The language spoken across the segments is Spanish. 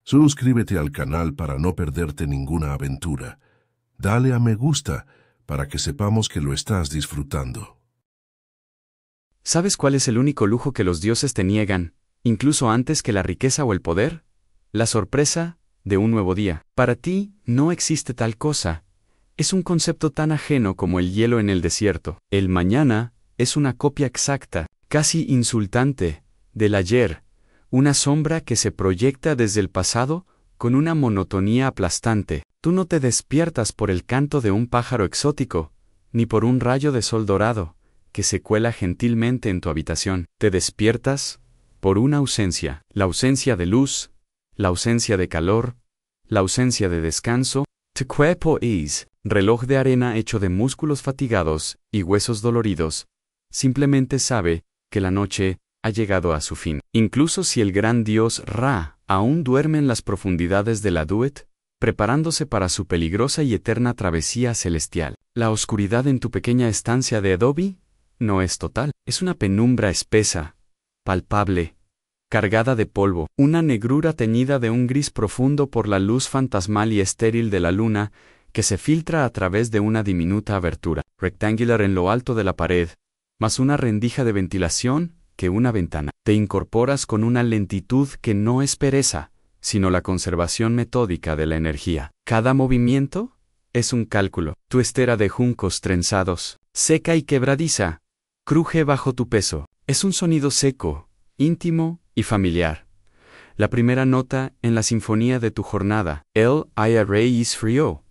Suscríbete al canal para no perderte ninguna aventura. Dale a me gusta para que sepamos que lo estás disfrutando. ¿Sabes cuál es el único lujo que los dioses te niegan, incluso antes que la riqueza o el poder? La sorpresa de un nuevo día. Para ti, no existe tal cosa. Es un concepto tan ajeno como el hielo en el desierto. El mañana es una copia exacta, casi insultante, del ayer, una sombra que se proyecta desde el pasado con una monotonía aplastante. Tú no te despiertas por el canto de un pájaro exótico, ni por un rayo de sol dorado que se cuela gentilmente en tu habitación. Te despiertas por una ausencia, la ausencia de luz, la ausencia de calor, la ausencia de descanso. Tu cuerpo es reloj de arena hecho de músculos fatigados y huesos doloridos. Simplemente sabe que la noche ha llegado a su fin. Incluso si el gran dios Ra aún duerme en las profundidades de la Duet, preparándose para su peligrosa y eterna travesía celestial. La oscuridad en tu pequeña estancia de adobe no es total, es una penumbra espesa, palpable, cargada de polvo, una negrura teñida de un gris profundo por la luz fantasmal y estéril de la luna que se filtra a través de una diminuta abertura rectangular en lo alto de la pared, más una rendija de ventilación que una ventana. Te incorporas con una lentitud que no es pereza, sino la conservación metódica de la energía. Cada movimiento es un cálculo. Tu estera de juncos trenzados, seca y quebradiza, cruje bajo tu peso. Es un sonido seco, íntimo y familiar. La primera nota en la sinfonía de tu jornada, el IRA is frío,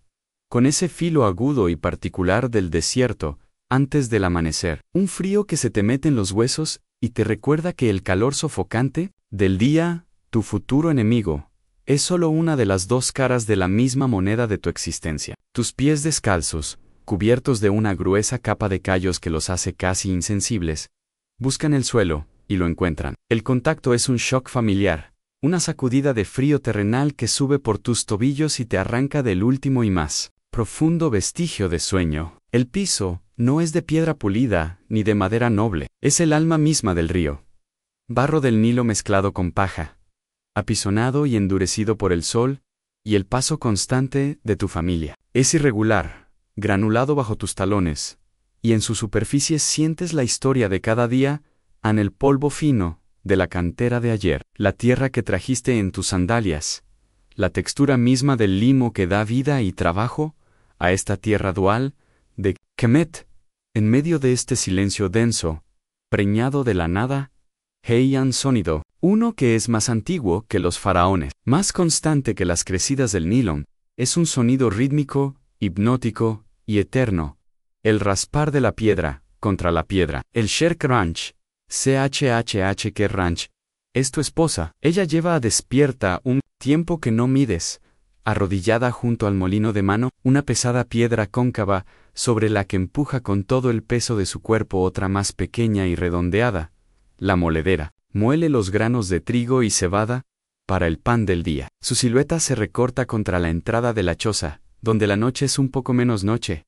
con ese filo agudo y particular del desierto antes del amanecer. Un frío que se te mete en los huesos y te recuerda que el calor sofocante del día, tu futuro enemigo, es solo una de las dos caras de la misma moneda de tu existencia. Tus pies descalzos, cubiertos de una gruesa capa de callos que los hace casi insensibles, buscan el suelo y lo encuentran. El contacto es un shock familiar, una sacudida de frío terrenal que sube por tus tobillos y te arranca del último y más profundo vestigio de sueño. El piso no es de piedra pulida ni de madera noble, es el alma misma del río. Barro del Nilo mezclado con paja, apisonado y endurecido por el sol y el paso constante de tu familia. Es irregular, granulado bajo tus talones, y en su superficie sientes la historia de cada día en el polvo fino de la cantera de ayer, la tierra que trajiste en tus sandalias, la textura misma del limo que da vida y trabajo a esta tierra dual de Kemet. En medio de este silencio denso, preñado de la nada, Heian sonido, uno que es más antiguo que los faraones, más constante que las crecidas del Nilo, es un sonido rítmico, hipnótico y eterno. El raspar de la piedra contra la piedra. El Sherk Ranch, CHHH Ranch, es tu esposa. Ella lleva despierta un tiempo que no mides, arrodillada junto al molino de mano, una pesada piedra cóncava sobre la que empuja con todo el peso de su cuerpo otra más pequeña y redondeada. La moledera muele los granos de trigo y cebada para el pan del día. Su silueta se recorta contra la entrada de la choza, donde la noche es un poco menos noche.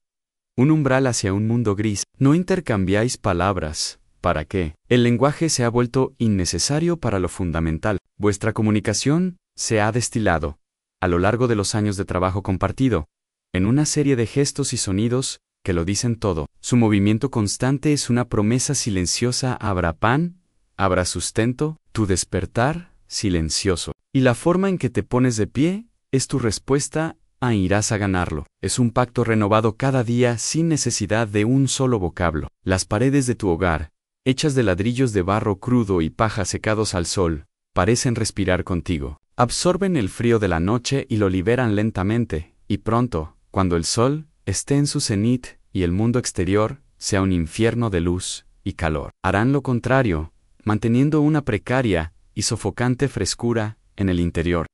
Un umbral hacia un mundo gris. No intercambiáis palabras. ¿Para qué? El lenguaje se ha vuelto innecesario para lo fundamental. Vuestra comunicación se ha destilado, a lo largo de los años de trabajo compartido, en una serie de gestos y sonidos que lo dicen todo. Su movimiento constante es una promesa silenciosa: habrá pan, habrá sustento, tu despertar silencioso. Y la forma en que te pones de pie es tu respuesta a irás a ganarlo. Es un pacto renovado cada día sin necesidad de un solo vocablo. Las paredes de tu hogar, hechas de ladrillos de barro crudo y paja secados al sol, parecen respirar contigo. Absorben el frío de la noche y lo liberan lentamente, y pronto, cuando el sol esté en su cenit y el mundo exterior sea un infierno de luz y calor, harán lo contrario, manteniendo una precaria y sofocante frescura en el interior.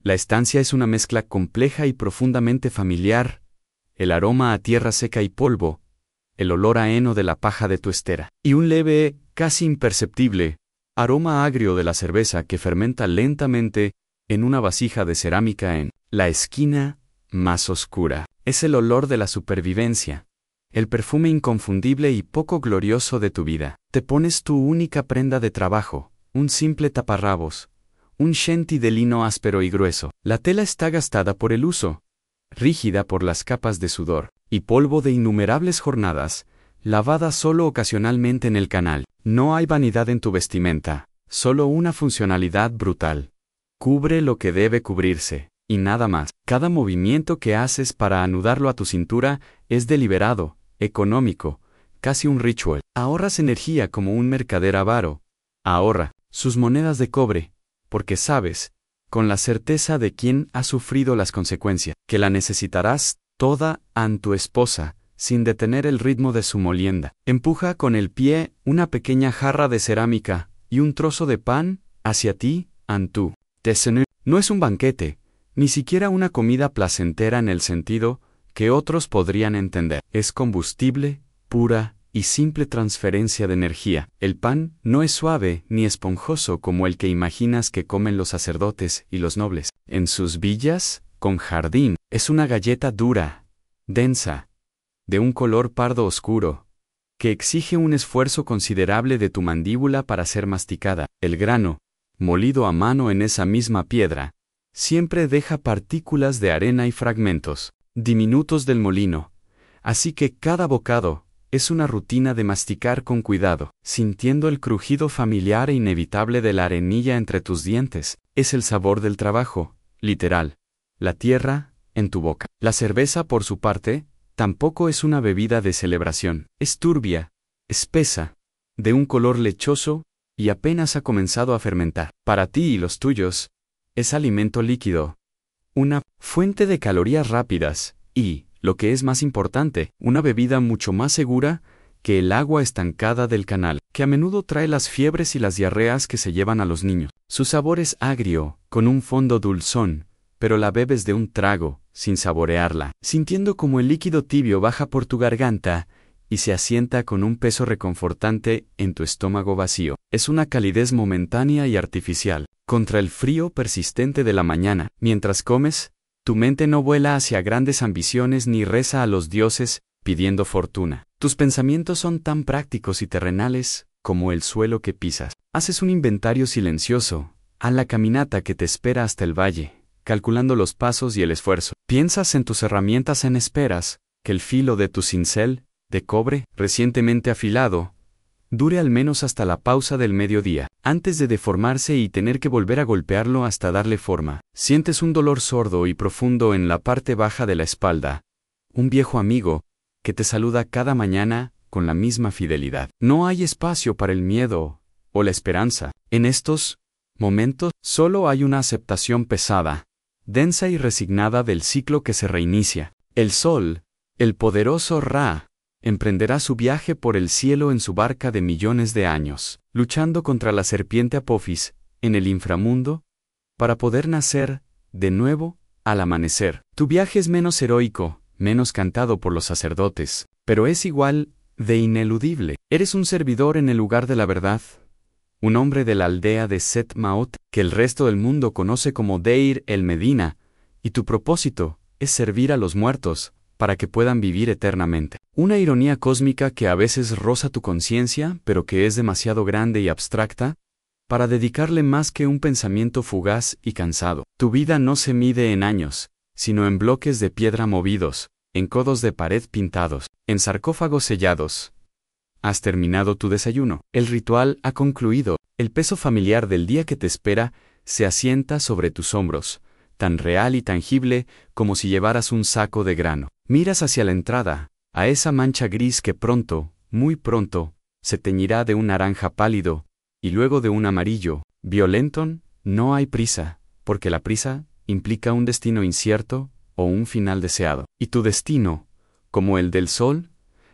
La estancia es una mezcla compleja y profundamente familiar. El aroma a tierra seca y polvo, el olor a heno de la paja de tu estera, y un leve, casi imperceptible, aroma agrio de la cerveza que fermenta lentamente en una vasija de cerámica en la esquina más oscura. Es el olor de la supervivencia, el perfume inconfundible y poco glorioso de tu vida. Te pones tu única prenda de trabajo, un simple taparrabos, un shenty de lino áspero y grueso. La tela está gastada por el uso, rígida por las capas de sudor y polvo de innumerables jornadas, lavada solo ocasionalmente en el canal. No hay vanidad en tu vestimenta, solo una funcionalidad brutal. Cubre lo que debe cubrirse, y nada más. Cada movimiento que haces para anudarlo a tu cintura es deliberado, económico, casi un ritual. Ahorras energía como un mercader avaro. Ahorra sus monedas de cobre, porque sabes, con la certeza de quién ha sufrido las consecuencias, que la necesitarás toda an tu esposa, sin detener el ritmo de su molienda. Empuja con el pie una pequeña jarra de cerámica y un trozo de pan hacia ti, an tu déjeuner. No es un banquete, ni siquiera una comida placentera en el sentido que otros podrían entender. Es combustible, pura y simple transferencia de energía. El pan no es suave ni esponjoso como el que imaginas que comen los sacerdotes y los nobles. En sus villas, con jardín, es una galleta dura, densa, de un color pardo oscuro, que exige un esfuerzo considerable de tu mandíbula para ser masticada. El grano, molido a mano en esa misma piedra, siempre deja partículas de arena y fragmentos diminutos del molino, así que cada bocado es una rutina de masticar con cuidado, sintiendo el crujido familiar e inevitable de la arenilla entre tus dientes. Es el sabor del trabajo, literal, la tierra, en tu boca. La cerveza, por su parte, tampoco es una bebida de celebración. Es turbia, espesa, de un color lechoso, y apenas ha comenzado a fermentar. Para ti y los tuyos, es alimento líquido, una fuente de calorías rápidas y, lo que es más importante, una bebida mucho más segura que el agua estancada del canal, que a menudo trae las fiebres y las diarreas que se llevan a los niños. Su sabor es agrio, con un fondo dulzón, pero la bebes de un trago, sin saborearla, sintiendo como el líquido tibio baja por tu garganta y se asienta con un peso reconfortante en tu estómago vacío. Es una calidez momentánea y artificial, contra el frío persistente de la mañana. Mientras comes, tu mente no vuela hacia grandes ambiciones ni reza a los dioses pidiendo fortuna. Tus pensamientos son tan prácticos y terrenales como el suelo que pisas. Haces un inventario silencioso a la caminata que te espera hasta el valle, calculando los pasos y el esfuerzo. Piensas en tus herramientas en esperas que el filo de tu cincel, de cobre, recientemente afilado, dure al menos hasta la pausa del mediodía, antes de deformarse y tener que volver a golpearlo hasta darle forma. Sientes un dolor sordo y profundo en la parte baja de la espalda. Un viejo amigo, que te saluda cada mañana con la misma fidelidad. No hay espacio para el miedo o la esperanza. En estos momentos, solo hay una aceptación pesada, densa y resignada del ciclo que se reinicia. El sol, el poderoso Ra, emprenderá su viaje por el cielo en su barca de millones de años, luchando contra la serpiente Apophis en el inframundo, para poder nacer, de nuevo, al amanecer. Tu viaje es menos heroico, menos cantado por los sacerdotes, pero es igual de ineludible. Eres un servidor en el lugar de la verdad, un hombre de la aldea de Set Maot, que el resto del mundo conoce como Deir el Medina, y tu propósito es servir a los muertos, para que puedan vivir eternamente. Una ironía cósmica que a veces roza tu conciencia, pero que es demasiado grande y abstracta, para dedicarle más que un pensamiento fugaz y cansado. Tu vida no se mide en años, sino en bloques de piedra movidos, en codos de pared pintados, en sarcófagos sellados. Has terminado tu desayuno. El ritual ha concluido. El peso familiar del día que te espera se asienta sobre tus hombros, tan real y tangible como si llevaras un saco de grano. Miras hacia la entrada, a esa mancha gris que pronto, muy pronto, se teñirá de un naranja pálido, y luego de un amarillo violento. No hay prisa, porque la prisa implica un destino incierto o un final deseado. Y tu destino, como el del sol,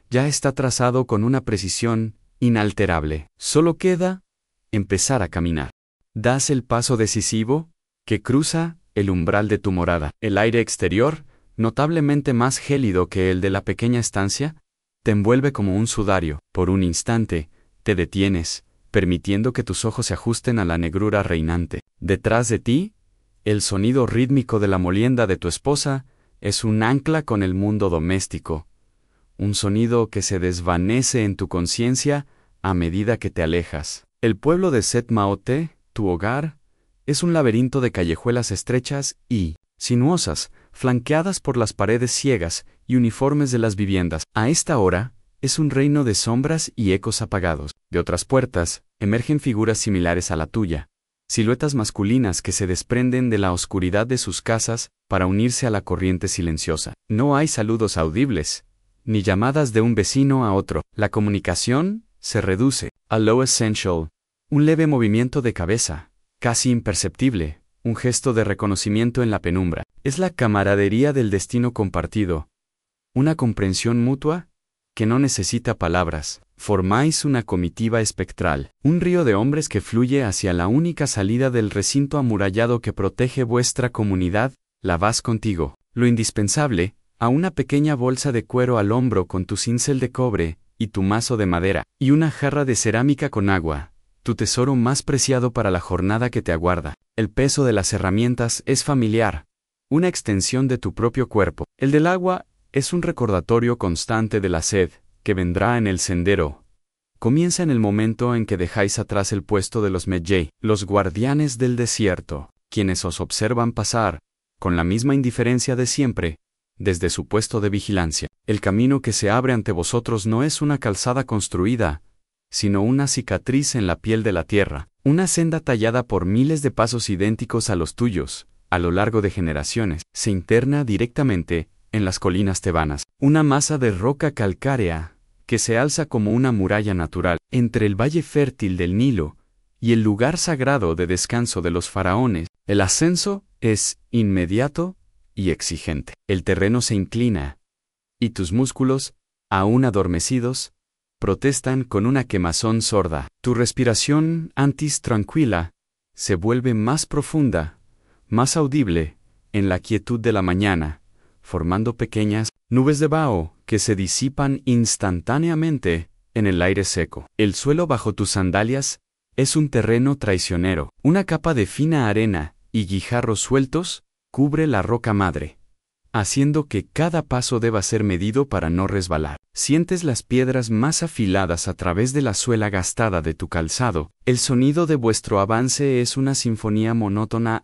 ya está trazado con una precisión inalterable. Solo queda empezar a caminar. Das el paso decisivo que cruza el umbral de tu morada. El aire exterior, notablemente más gélido que el de la pequeña estancia, te envuelve como un sudario. Por un instante, te detienes, permitiendo que tus ojos se ajusten a la negrura reinante. Detrás de ti, el sonido rítmico de la molienda de tu esposa es un ancla con el mundo doméstico, un sonido que se desvanece en tu conciencia a medida que te alejas. El pueblo de Set Maote, tu hogar, Es un laberinto de callejuelas estrechas y sinuosas, flanqueadas por las paredes ciegas y uniformes de las viviendas. A esta hora, es un reino de sombras y ecos apagados. De otras puertas, emergen figuras similares a la tuya, siluetas masculinas que se desprenden de la oscuridad de sus casas para unirse a la corriente silenciosa. No hay saludos audibles, ni llamadas de un vecino a otro. La comunicación se reduce a lo essential. Un leve movimiento de cabeza, casi imperceptible, un gesto de reconocimiento en la penumbra. Es la camaradería del destino compartido, una comprensión mutua que no necesita palabras. Formáis una comitiva espectral, un río de hombres que fluye hacia la única salida del recinto amurallado que protege vuestra comunidad. La vas contigo. Lo indispensable, a una pequeña bolsa de cuero al hombro con tu cincel de cobre y tu mazo de madera, y una jarra de cerámica con agua, tu tesoro más preciado para la jornada que te aguarda. El peso de las herramientas es familiar, una extensión de tu propio cuerpo. El del agua es un recordatorio constante de la sed que vendrá en el sendero. Comienza en el momento en que dejáis atrás el puesto de los Medjay, los guardianes del desierto, quienes os observan pasar, con la misma indiferencia de siempre, desde su puesto de vigilancia. El camino que se abre ante vosotros no es una calzada construida, sino una cicatriz en la piel de la tierra, una senda tallada por miles de pasos idénticos a los tuyos, a lo largo de generaciones. Se interna directamente en las colinas tebanas, una masa de roca calcárea que se alza como una muralla natural entre el valle fértil del Nilo y el lugar sagrado de descanso de los faraones. El ascenso es inmediato y exigente. El terreno se inclina, y tus músculos, aún adormecidos, protestan con una quemazón sorda. Tu respiración, antes tranquila, se vuelve más profunda, más audible, en la quietud de la mañana, formando pequeñas nubes de vaho que se disipan instantáneamente en el aire seco. El suelo bajo tus sandalias es un terreno traicionero. Una capa de fina arena y guijarros sueltos cubre la roca madre, haciendo que cada paso deba ser medido para no resbalar. Sientes las piedras más afiladas a través de la suela gastada de tu calzado. El sonido de vuestro avance es una sinfonía monótona.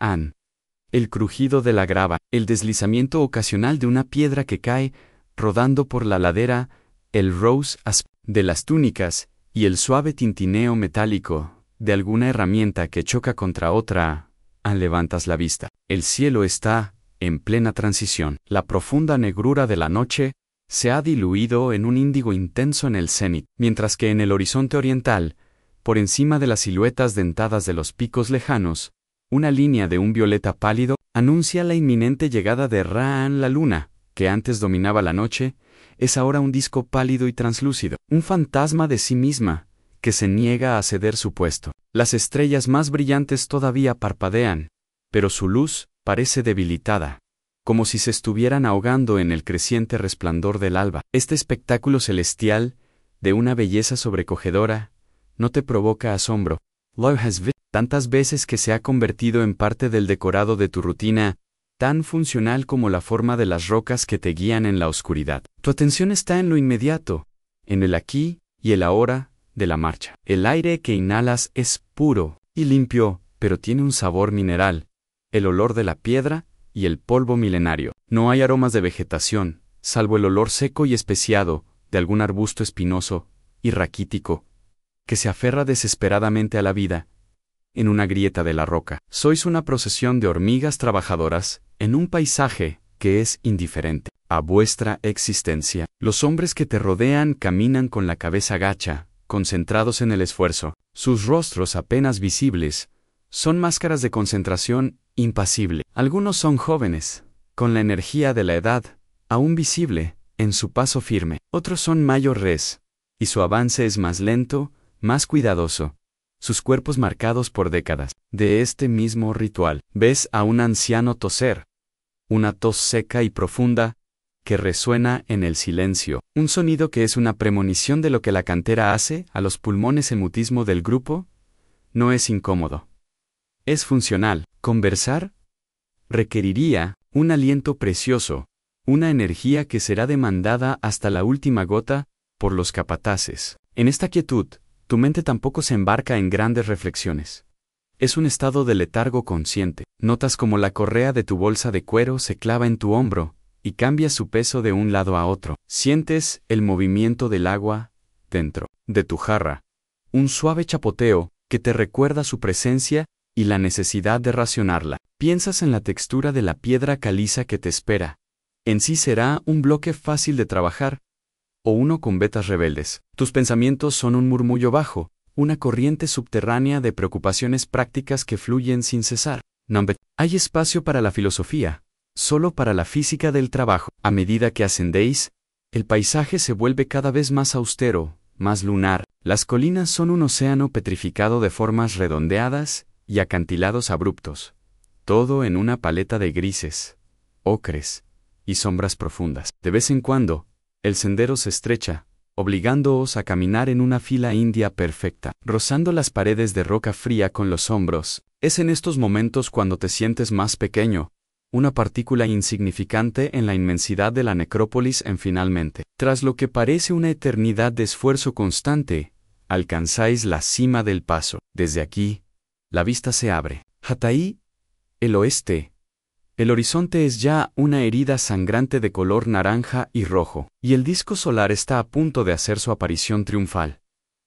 El crujido de la grava, el deslizamiento ocasional de una piedra que cae, rodando por la ladera, el rose de las túnicas y el suave tintineo metálico de alguna herramienta que choca contra otra. Levantas la vista. El cielo está en plena transición. La profunda negrura de la noche se ha diluido en un índigo intenso en el cenit, mientras que en el horizonte oriental, por encima de las siluetas dentadas de los picos lejanos, una línea de un violeta pálido anuncia la inminente llegada de Ra-an. La luna, que antes dominaba la noche, es ahora un disco pálido y translúcido, un fantasma de sí misma, que se niega a ceder su puesto. Las estrellas más brillantes todavía parpadean, pero su luz parece debilitada, como si se estuvieran ahogando en el creciente resplandor del alba. Este espectáculo celestial, de una belleza sobrecogedora, no te provoca asombro. Lo has visto tantas veces que se ha convertido en parte del decorado de tu rutina, tan funcional como la forma de las rocas que te guían en la oscuridad. Tu atención está en lo inmediato, en el aquí y el ahora de la marcha. El aire que inhalas es puro y limpio, pero tiene un sabor mineral, el olor de la piedra y el polvo milenario. No hay aromas de vegetación, salvo el olor seco y especiado de algún arbusto espinoso y raquítico que se aferra desesperadamente a la vida en una grieta de la roca. Sois una procesión de hormigas trabajadoras en un paisaje que es indiferente a vuestra existencia. Los hombres que te rodean caminan con la cabeza gacha, concentrados en el esfuerzo. Sus rostros apenas visibles son máscaras de concentración impasible. Algunos son jóvenes, con la energía de la edad, aún visible, en su paso firme. Otros son mayores, y su avance es más lento, más cuidadoso, sus cuerpos marcados por décadas de este mismo ritual. Ves a un anciano toser, una tos seca y profunda, que resuena en el silencio, un sonido que es una premonición de lo que la cantera hace a los pulmones. El mutismo del grupo no es incómodo, es funcional. Conversar requeriría un aliento precioso, una energía que será demandada hasta la última gota por los capataces. En esta quietud, tu mente tampoco se embarca en grandes reflexiones. Es un estado de letargo consciente. Notas como la correa de tu bolsa de cuero se clava en tu hombro y cambia su peso de un lado a otro. Sientes el movimiento del agua dentro de tu jarra, un suave chapoteo que te recuerda su presencia y la necesidad de racionarla. Piensas en la textura de la piedra caliza que te espera. En sí será un bloque fácil de trabajar o uno con vetas rebeldes. Tus pensamientos son un murmullo bajo, una corriente subterránea de preocupaciones prácticas que fluyen sin cesar. Hay espacio para la filosofía, solo para la física del trabajo. A medida que ascendéis, el paisaje se vuelve cada vez más austero, más lunar. Las colinas son un océano petrificado de formas redondeadas y acantilados abruptos, todo en una paleta de grises, ocres y sombras profundas. De vez en cuando, el sendero se estrecha, obligándoos a caminar en una fila india perfecta, rozando las paredes de roca fría con los hombros. Es en estos momentos cuando te sientes más pequeño, una partícula insignificante en la inmensidad de la necrópolis. Finalmente, tras lo que parece una eternidad de esfuerzo constante, alcanzáis la cima del paso. Desde aquí, la vista se abre. Hatay, el oeste. El horizonte es ya una herida sangrante de color naranja y rojo, y el disco solar está a punto de hacer su aparición triunfal,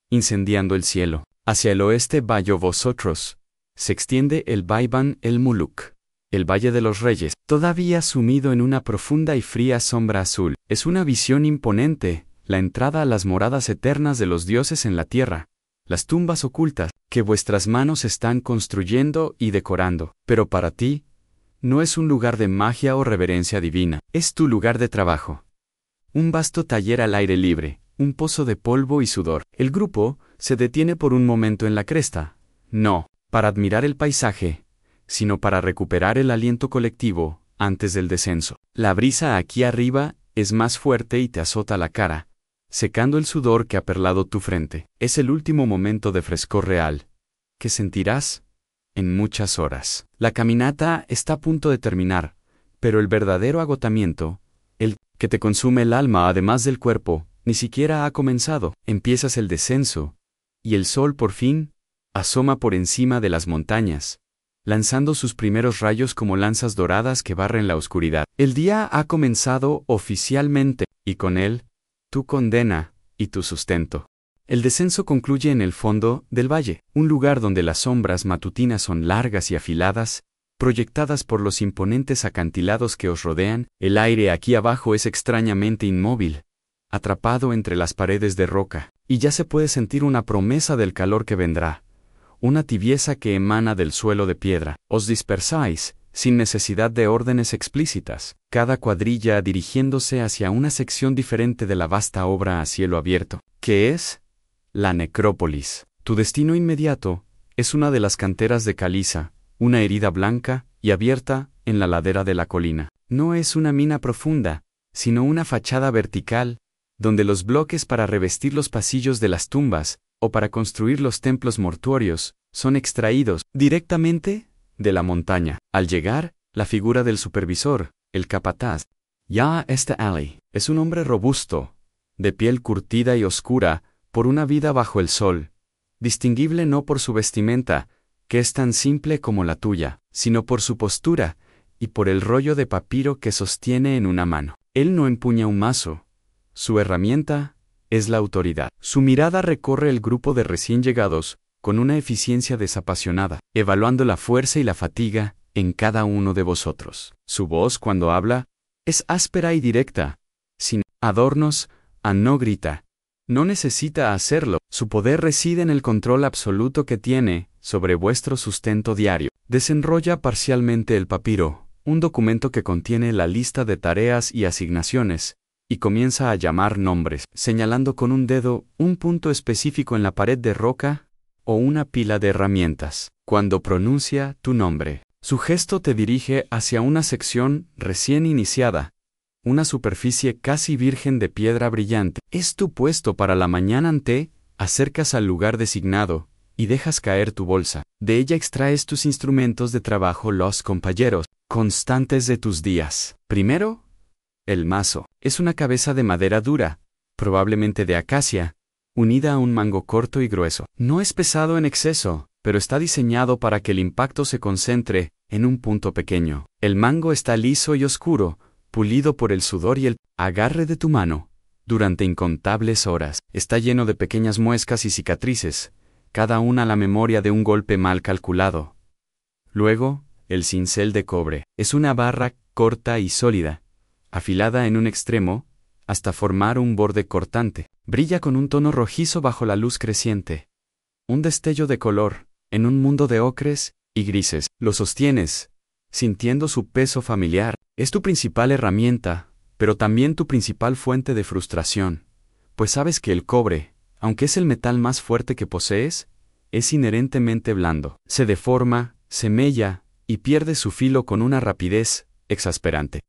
incendiando el cielo. Hacia el oeste Bayo Vosotros se extiende el Baiban el Muluk, el Valle de los Reyes, todavía sumido en una profunda y fría sombra azul. Es una visión imponente, la entrada a las moradas eternas de los dioses en la tierra, las tumbas ocultas que vuestras manos están construyendo y decorando. Pero para ti, no es un lugar de magia o reverencia divina, es tu lugar de trabajo. Un vasto taller al aire libre, un pozo de polvo y sudor. El grupo se detiene por un momento en la cresta, no para admirar el paisaje, sino para recuperar el aliento colectivo antes del descenso. La brisa aquí arriba es más fuerte y te azota la cara, secando el sudor que ha perlado tu frente. Es el último momento de frescor real que sentirás en muchas horas. La caminata está a punto de terminar, pero el verdadero agotamiento, el que te consume el alma además del cuerpo, ni siquiera ha comenzado. Empiezas el descenso, y el sol por fin asoma por encima de las montañas, lanzando sus primeros rayos como lanzas doradas que barren la oscuridad. El día ha comenzado oficialmente, y con él, tu condena y tu sustento. El descenso concluye en el fondo del valle, un lugar donde las sombras matutinas son largas y afiladas, proyectadas por los imponentes acantilados que os rodean. El aire aquí abajo es extrañamente inmóvil, atrapado entre las paredes de roca, y ya se puede sentir una promesa del calor que vendrá, una tibieza que emana del suelo de piedra. Os dispersáis, sin necesidad de órdenes explícitas, cada cuadrilla dirigiéndose hacia una sección diferente de la vasta obra a cielo abierto, que es la necrópolis. Tu destino inmediato es una de las canteras de caliza, una herida blanca y abierta en la ladera de la colina. No es una mina profunda, sino una fachada vertical, donde los bloques para revestir los pasillos de las tumbas, o para construir los templos mortuorios, son extraídos directamente de la montaña. Al llegar, la figura del supervisor, el capataz, Ya Esta Ali, es un hombre robusto, de piel curtida y oscura, por una vida bajo el sol, distinguible no por su vestimenta, que es tan simple como la tuya, sino por su postura, y por el rollo de papiro que sostiene en una mano. Él no empuña un mazo, su herramienta es la autoridad. Su mirada recorre el grupo de recién llegados, con una eficiencia desapasionada, evaluando la fuerza y la fatiga en cada uno de vosotros. Su voz, cuando habla, es áspera y directa, sin adornos, no grita. No necesita hacerlo. Su poder reside en el control absoluto que tiene sobre vuestro sustento diario. Desenrolla parcialmente el papiro, un documento que contiene la lista de tareas y asignaciones, y comienza a llamar nombres, señalando con un dedo un punto específico en la pared de roca o una pila de herramientas. Cuando pronuncia tu nombre, su gesto te dirige hacia una sección recién iniciada, una superficie casi virgen de piedra brillante. Es tu puesto para la mañana. Acercas al lugar designado y dejas caer tu bolsa. De ella extraes tus instrumentos de trabajo, los compañeros constantes de tus días. Primero, el mazo. Es una cabeza de madera dura, probablemente de acacia, unida a un mango corto y grueso. No es pesado en exceso, pero está diseñado para que el impacto se concentre en un punto pequeño. El mango está liso y oscuro, pulido por el sudor y el agarre de tu mano. Durante incontables horas, está lleno de pequeñas muescas y cicatrices, cada una la memoria de un golpe mal calculado. Luego, el cincel de cobre es una barra corta y sólida, afilada en un extremo, hasta formar un borde cortante. Brilla con un tono rojizo bajo la luz creciente. Un destello de color, en un mundo de ocres y grises. Lo sostienes, sintiendo su peso familiar. Es tu principal herramienta, pero también tu principal fuente de frustración, pues sabes que el cobre, aunque es el metal más fuerte que posees, es inherentemente blando. Se deforma, se mella y pierde su filo con una rapidez exasperante.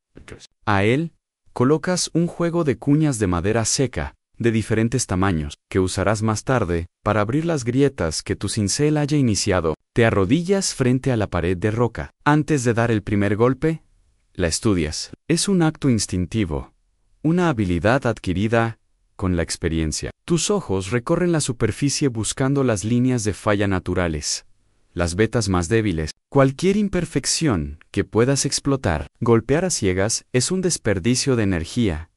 A él, colocas un juego de cuñas de madera seca, de diferentes tamaños, que usarás más tarde para abrir las grietas que tu cincel haya iniciado. Te arrodillas frente a la pared de roca. Antes de dar el primer golpe, la estudias. Es un acto instintivo, una habilidad adquirida con la experiencia. Tus ojos recorren la superficie buscando las líneas de falla naturales, las vetas más débiles, cualquier imperfección que puedas explotar. Golpear a ciegas es un desperdicio de energía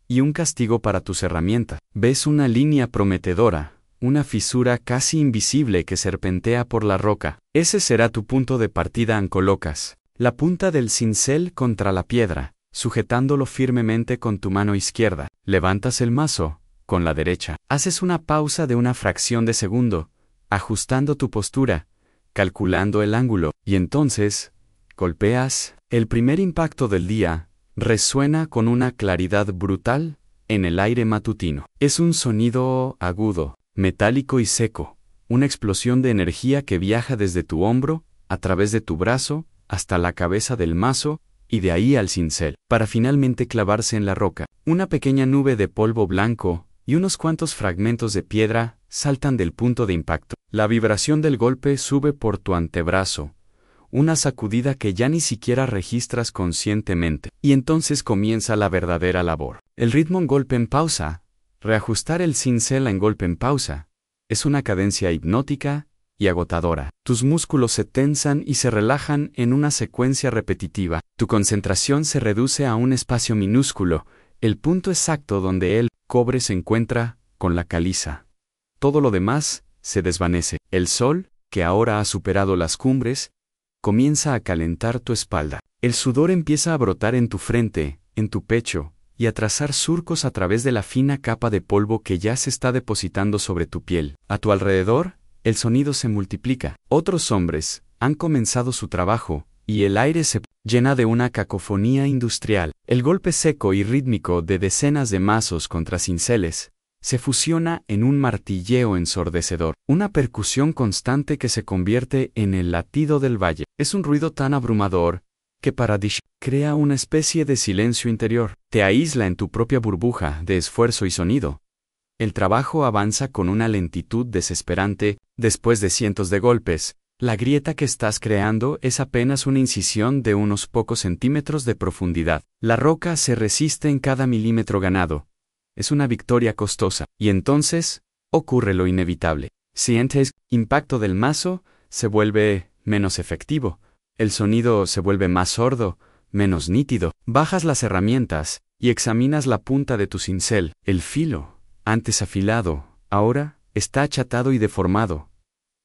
y un castigo para tus herramientas. Ves una línea prometedora, una fisura casi invisible que serpentea por la roca. Ese será tu punto de partida. Colocas la punta del cincel contra la piedra, sujetándolo firmemente con tu mano izquierda. Levantas el mazo con la derecha. Haces una pausa de una fracción de segundo, ajustando tu postura, calculando el ángulo, y entonces golpeas. El primer impacto del día resuena con una claridad brutal en el aire matutino. Es un sonido agudo, metálico y seco, una explosión de energía que viaja desde tu hombro, a través de tu brazo, hasta la cabeza del mazo, y de ahí al cincel, para finalmente clavarse en la roca. Una pequeña nube de polvo blanco y unos cuantos fragmentos de piedra saltan del punto de impacto. La vibración del golpe sube por tu antebrazo, una sacudida que ya ni siquiera registras conscientemente. Y entonces comienza la verdadera labor. El ritmo en golpe en pausa, reajustar el cincel en golpe en pausa, es una cadencia hipnótica y agotadora. Tus músculos se tensan y se relajan en una secuencia repetitiva. Tu concentración se reduce a un espacio minúsculo, el punto exacto donde el cobre se encuentra con la caliza. Todo lo demás se desvanece. El sol, que ahora ha superado las cumbres, comienza a calentar tu espalda. El sudor empieza a brotar en tu frente, en tu pecho, y a trazar surcos a través de la fina capa de polvo que ya se está depositando sobre tu piel. A tu alrededor, el sonido se multiplica. Otros hombres han comenzado su trabajo, y el aire se llena de una cacofonía industrial. El golpe seco y rítmico de decenas de mazos contra cinceles se fusiona en un martilleo ensordecedor, una percusión constante que se convierte en el latido del valle. Es un ruido tan abrumador que para Dish crea una especie de silencio interior. Te aísla en tu propia burbuja de esfuerzo y sonido. El trabajo avanza con una lentitud desesperante. Después de cientos de golpes, la grieta que estás creando es apenas una incisión de unos pocos centímetros de profundidad. La roca se resiste en cada milímetro ganado. Es una victoria costosa. Y entonces, ocurre lo inevitable. Sientes impacto del mazo, se vuelve menos efectivo. El sonido se vuelve más sordo, menos nítido. Bajas las herramientas y examinas la punta de tu cincel. El filo, antes afilado, ahora está achatado y deformado.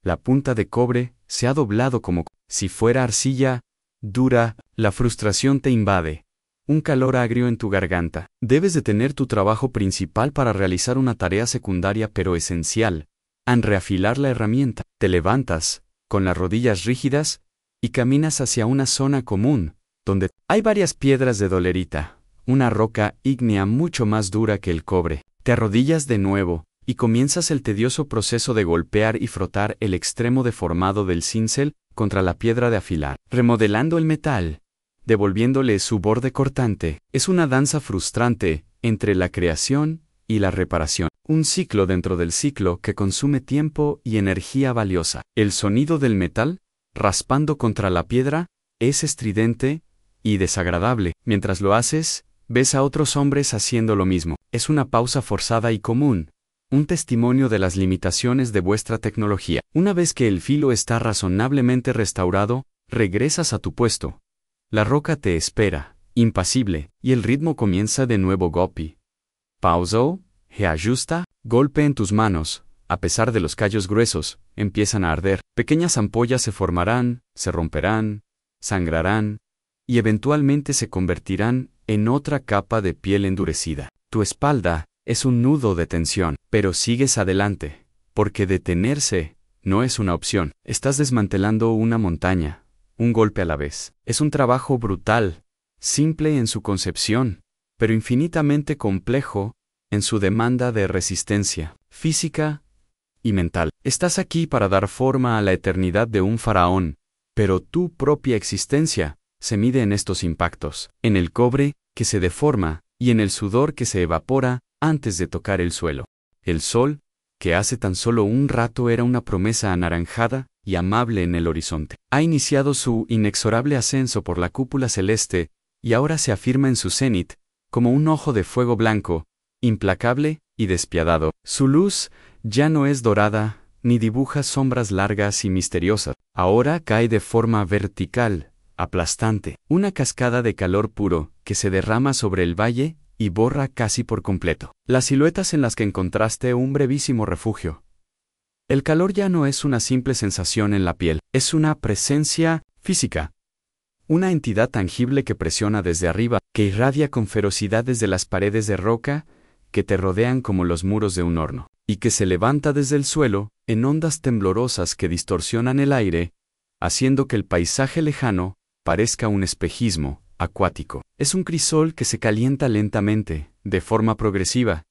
La punta de cobre se ha doblado como si fuera arcilla dura. La frustración te invade. Un calor agrio en tu garganta. Debes detener tu trabajo principal para realizar una tarea secundaria pero esencial. Al reafilar la herramienta, te levantas, con las rodillas rígidas, y caminas hacia una zona común, donde hay varias piedras de dolerita, una roca ígnea mucho más dura que el cobre. Te arrodillas de nuevo, y comienzas el tedioso proceso de golpear y frotar el extremo deformado del cincel contra la piedra de afilar, remodelando el metal, devolviéndole su borde cortante. Es una danza frustrante entre la creación y la reparación. Un ciclo dentro del ciclo que consume tiempo y energía valiosa. El sonido del metal, raspando contra la piedra, es estridente y desagradable. Mientras lo haces, ves a otros hombres haciendo lo mismo. Es una pausa forzada y común, un testimonio de las limitaciones de vuestra tecnología. Una vez que el filo está razonablemente restaurado, regresas a tu puesto. La roca te espera, impasible, y el ritmo comienza de nuevo. Gopi. Pausó, reajusta, golpe en tus manos. A pesar de los callos gruesos, empiezan a arder. Pequeñas ampollas se formarán, se romperán, sangrarán, y eventualmente se convertirán en otra capa de piel endurecida. Tu espalda es un nudo de tensión, pero sigues adelante, porque detenerse no es una opción. Estás desmantelando una montaña, un golpe a la vez. Es un trabajo brutal, simple en su concepción, pero infinitamente complejo en su demanda de resistencia física y mental. Estás aquí para dar forma a la eternidad de un faraón, pero tu propia existencia se mide en estos impactos, en el cobre que se deforma y en el sudor que se evapora antes de tocar el suelo. El sol, que hace tan solo un rato era una promesa anaranjada y amable en el horizonte, ha iniciado su inexorable ascenso por la cúpula celeste y ahora se afirma en su cenit como un ojo de fuego blanco, implacable y despiadado. Su luz ya no es dorada, ni dibuja sombras largas y misteriosas. Ahora cae de forma vertical, aplastante, una cascada de calor puro que se derrama sobre el valle y borra casi por completo las siluetas en las que encontraste un brevísimo refugio. El calor ya no es una simple sensación en la piel, es una presencia física. Una entidad tangible que presiona desde arriba, que irradia con ferocidad desde las paredes de roca que te rodean como los muros de un horno, y que se levanta desde el suelo en ondas temblorosas que distorsionan el aire, haciendo que el paisaje lejano parezca un espejismo acuático. Es un crisol que se calienta lentamente, de forma progresiva,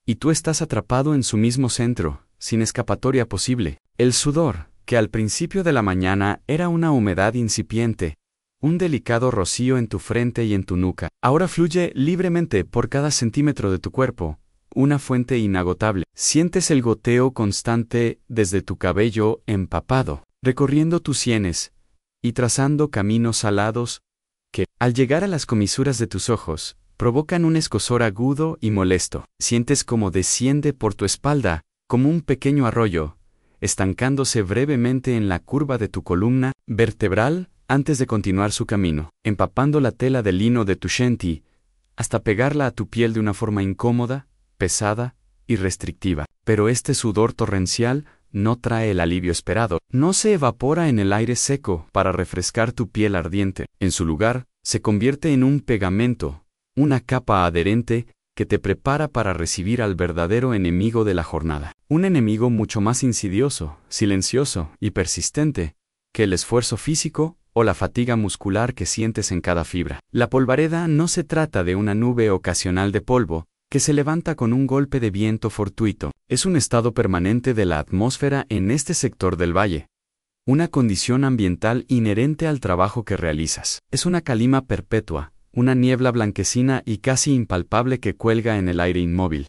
y tú estás atrapado en su mismo centro, sin escapatoria posible. El sudor, que al principio de la mañana era una humedad incipiente, un delicado rocío en tu frente y en tu nuca, ahora fluye libremente por cada centímetro de tu cuerpo, una fuente inagotable. Sientes el goteo constante desde tu cabello empapado, recorriendo tus sienes y trazando caminos alados que, al llegar a las comisuras de tus ojos, provocan un escozor agudo y molesto. Sientes cómo desciende por tu espalda, como un pequeño arroyo, estancándose brevemente en la curva de tu columna vertebral antes de continuar su camino, empapando la tela de lino de tu shenty, hasta pegarla a tu piel de una forma incómoda, pesada y restrictiva. Pero este sudor torrencial no trae el alivio esperado, no se evapora en el aire seco para refrescar tu piel ardiente. En su lugar, se convierte en un pegamento, una capa adherente que te prepara para recibir al verdadero enemigo de la jornada. Un enemigo mucho más insidioso, silencioso y persistente que el esfuerzo físico o la fatiga muscular que sientes en cada fibra. La polvareda no se trata de una nube ocasional de polvo que se levanta con un golpe de viento fortuito. Es un estado permanente de la atmósfera en este sector del valle. Una condición ambiental inherente al trabajo que realizas. Es una calima perpetua, una niebla blanquecina y casi impalpable que cuelga en el aire inmóvil,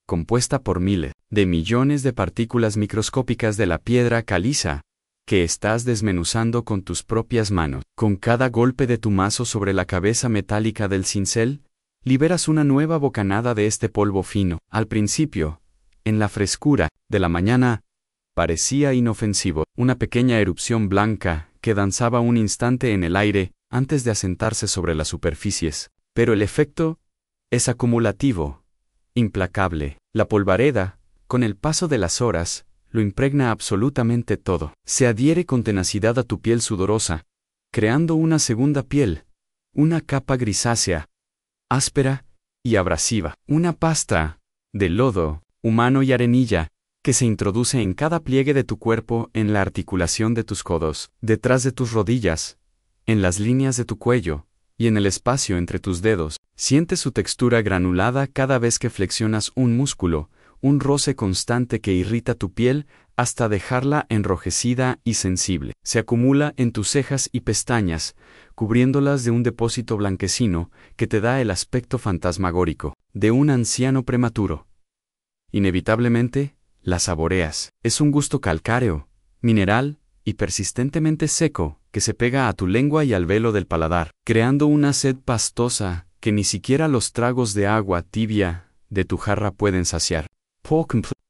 compuesta por miles de millones de partículas microscópicas de la piedra caliza, que estás desmenuzando con tus propias manos. Con cada golpe de tu mazo sobre la cabeza metálica del cincel, liberas una nueva bocanada de este polvo fino. Al principio, en la frescura de la mañana, parecía inofensivo, una pequeña erupción blanca que danzaba un instante en el aire antes de asentarse sobre las superficies. Pero el efecto es acumulativo, implacable. La polvareda, con el paso de las horas, lo impregna absolutamente todo. Se adhiere con tenacidad a tu piel sudorosa, creando una segunda piel, una capa grisácea, áspera y abrasiva, una pasta de lodo, humano y arenilla, que se introduce en cada pliegue de tu cuerpo, en la articulación de tus codos, detrás de tus rodillas, en las líneas de tu cuello y en el espacio entre tus dedos. Sientes su textura granulada cada vez que flexionas un músculo, un roce constante que irrita tu piel hasta dejarla enrojecida y sensible. Se acumula en tus cejas y pestañas, cubriéndolas de un depósito blanquecino que te da el aspecto fantasmagórico de un anciano prematuro. Inevitablemente, la saboreas. Es un gusto calcáreo, mineral y persistentemente seco que se pega a tu lengua y al velo del paladar, creando una sed pastosa que ni siquiera los tragos de agua tibia de tu jarra pueden saciar.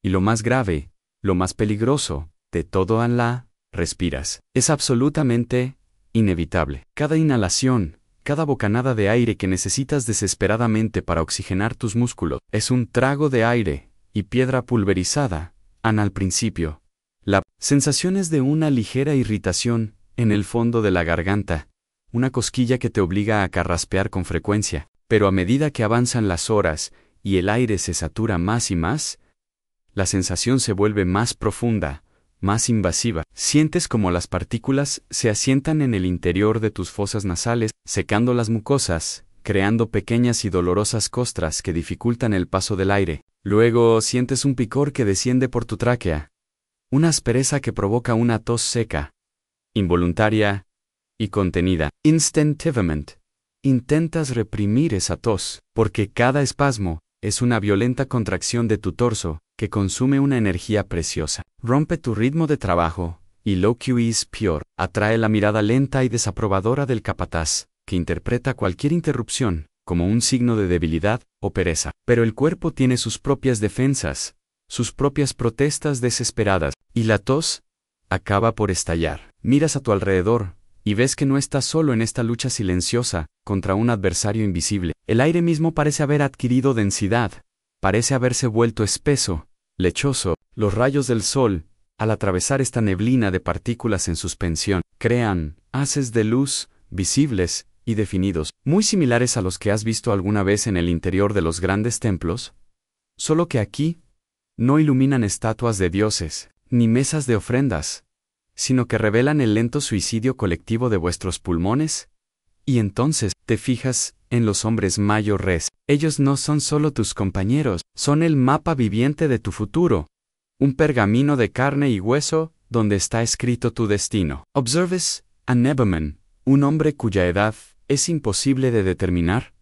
Y lo más grave, lo más peligroso, de todo Allah, respiras. Es absolutamente inevitable. Cada inhalación, cada bocanada de aire que necesitas desesperadamente para oxigenar tus músculos, es un trago de aire y piedra pulverizada, al principio. La sensación es de una ligera irritación en el fondo de la garganta, una cosquilla que te obliga a carraspear con frecuencia, pero a medida que avanzan las horas y el aire se satura más y más, la sensación se vuelve más profunda, más invasiva. Sientes como las partículas se asientan en el interior de tus fosas nasales, secando las mucosas, creando pequeñas y dolorosas costras que dificultan el paso del aire. Luego sientes un picor que desciende por tu tráquea, una aspereza que provoca una tos seca, involuntaria y contenida. Instantivamente, intentas reprimir esa tos, porque cada espasmo es una violenta contracción de tu torso que consume una energía preciosa. Rompe tu ritmo de trabajo, y lo que es peor, atrae la mirada lenta y desaprobadora del capataz, que interpreta cualquier interrupción como un signo de debilidad o pereza. Pero el cuerpo tiene sus propias defensas, sus propias protestas desesperadas, y la tos acaba por estallar. Miras a tu alrededor, y ves que no estás solo en esta lucha silenciosa contra un adversario invisible. El aire mismo parece haber adquirido densidad, parece haberse vuelto espeso, lechoso. Los rayos del sol, al atravesar esta neblina de partículas en suspensión, crean haces de luz visibles y definidos, muy similares a los que has visto alguna vez en el interior de los grandes templos, solo que aquí no iluminan estatuas de dioses, ni mesas de ofrendas, sino que revelan el lento suicidio colectivo de vuestros pulmones. Y entonces te fijas en los hombres mayores. Ellos no son solo tus compañeros, son el mapa viviente de tu futuro, un pergamino de carne y hueso donde está escrito tu destino. Observes a Nebaman, un hombre cuya edad es imposible de determinar.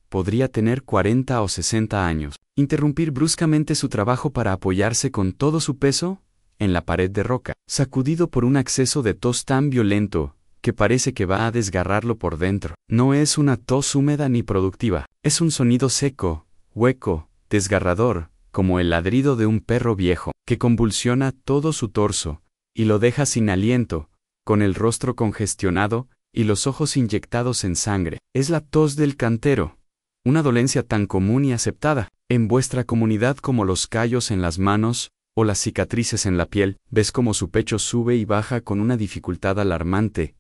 Podría tener 40 o 60 años. Interrumpir bruscamente su trabajo para apoyarse con todo su peso en la pared de roca, sacudido por un acceso de tos tan violento que parece que va a desgarrarlo por dentro. No es una tos húmeda ni productiva, es un sonido seco, hueco, desgarrador, como el ladrido de un perro viejo, que convulsiona todo su torso, y lo deja sin aliento, con el rostro congestionado y los ojos inyectados en sangre. Es la tos del cantero, una dolencia tan común y aceptada en vuestra comunidad como los callos en las manos o las cicatrices en la piel. Ves cómo su pecho sube y baja con una dificultad alarmante,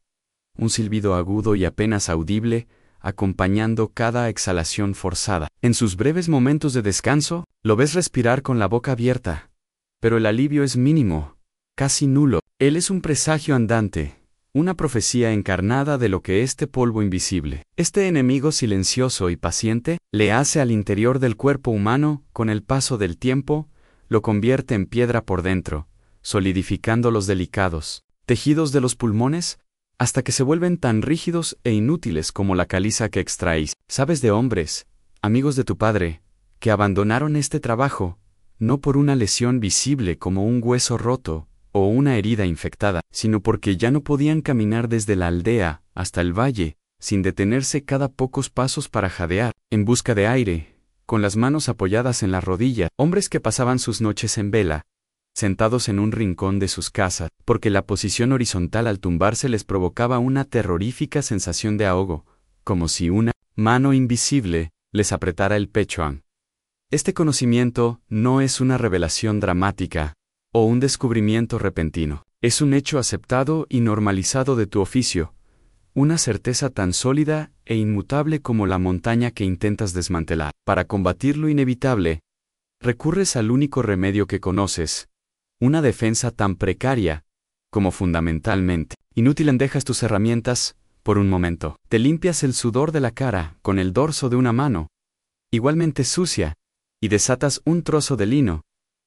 un silbido agudo y apenas audible, acompañando cada exhalación forzada. En sus breves momentos de descanso, lo ves respirar con la boca abierta, pero el alivio es mínimo, casi nulo. Él es un presagio andante, una profecía encarnada de lo que este polvo invisible, este enemigo silencioso y paciente, le hace al interior del cuerpo humano. Con el paso del tiempo, lo convierte en piedra por dentro, solidificando los delicados tejidos de los pulmones, hasta que se vuelven tan rígidos e inútiles como la caliza que extraéis. Sabes de hombres, amigos de tu padre, que abandonaron este trabajo, no por una lesión visible como un hueso roto o una herida infectada, sino porque ya no podían caminar desde la aldea hasta el valle, sin detenerse cada pocos pasos para jadear, en busca de aire, con las manos apoyadas en la rodilla. Hombres que pasaban sus noches en vela, sentados en un rincón de sus casas, porque la posición horizontal al tumbarse les provocaba una terrorífica sensación de ahogo, como si una mano invisible les apretara el pecho. Este conocimiento no es una revelación dramática o un descubrimiento repentino. Es un hecho aceptado y normalizado de tu oficio, una certeza tan sólida e inmutable como la montaña que intentas desmantelar. Para combatir lo inevitable, recurres al único remedio que conoces, una defensa tan precaria como fundamentalmente inútil. Dejas tus herramientas por un momento. Te limpias el sudor de la cara con el dorso de una mano, igualmente sucia, y desatas un trozo de lino,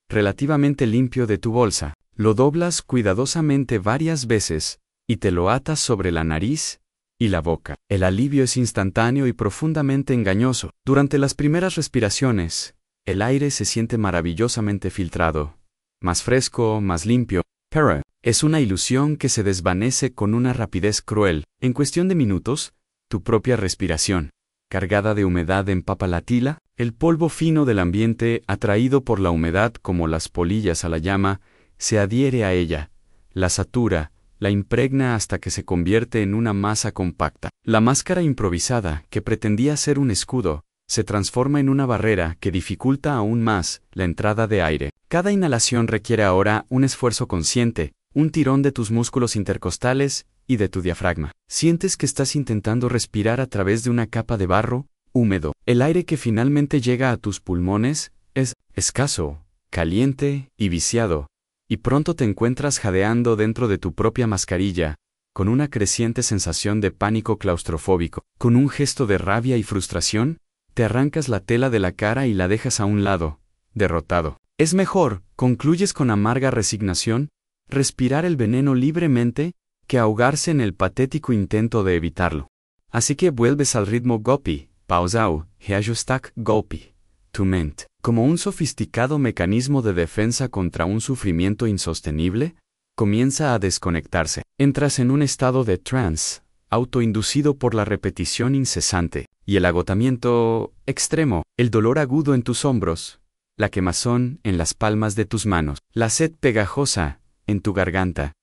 relativamente limpio, de tu bolsa. Lo doblas cuidadosamente varias veces, y te lo atas sobre la nariz y la boca. El alivio es instantáneo y profundamente engañoso. Durante las primeras respiraciones, el aire se siente maravillosamente filtrado, más fresco, más limpio, pero es una ilusión que se desvanece con una rapidez cruel. En cuestión de minutos, tu propia respiración, cargada de humedad, empapa la tila, El polvo fino del ambiente, atraído por la humedad como las polillas a la llama, se adhiere a ella, la satura, la impregna hasta que se convierte en una masa compacta. La máscara improvisada, que pretendía ser un escudo, se transforma en una barrera que dificulta aún más la entrada de aire. Cada inhalación requiere ahora un esfuerzo consciente, un tirón de tus músculos intercostales y de tu diafragma. Sientes que estás intentando respirar a través de una capa de barro húmedo. El aire que finalmente llega a tus pulmones es escaso, caliente y viciado, y pronto te encuentras jadeando dentro de tu propia mascarilla, con una creciente sensación de pánico claustrofóbico. Con un gesto de rabia y frustración, te arrancas la tela de la cara y la dejas a un lado, derrotado. Es mejor, concluyes con amarga resignación, respirar el veneno libremente que ahogarse en el patético intento de evitarlo. Así que vuelves al ritmo gopi, pausau, heajustak gopi, tu mente. Como un sofisticado mecanismo de defensa contra un sufrimiento insostenible, comienza a desconectarse. Entras en un estado de trance, autoinducido por la repetición incesante, y el agotamiento extremo, el dolor agudo en tus hombros, la quemazón en las palmas de tus manos, la sed pegajosa en tu garganta,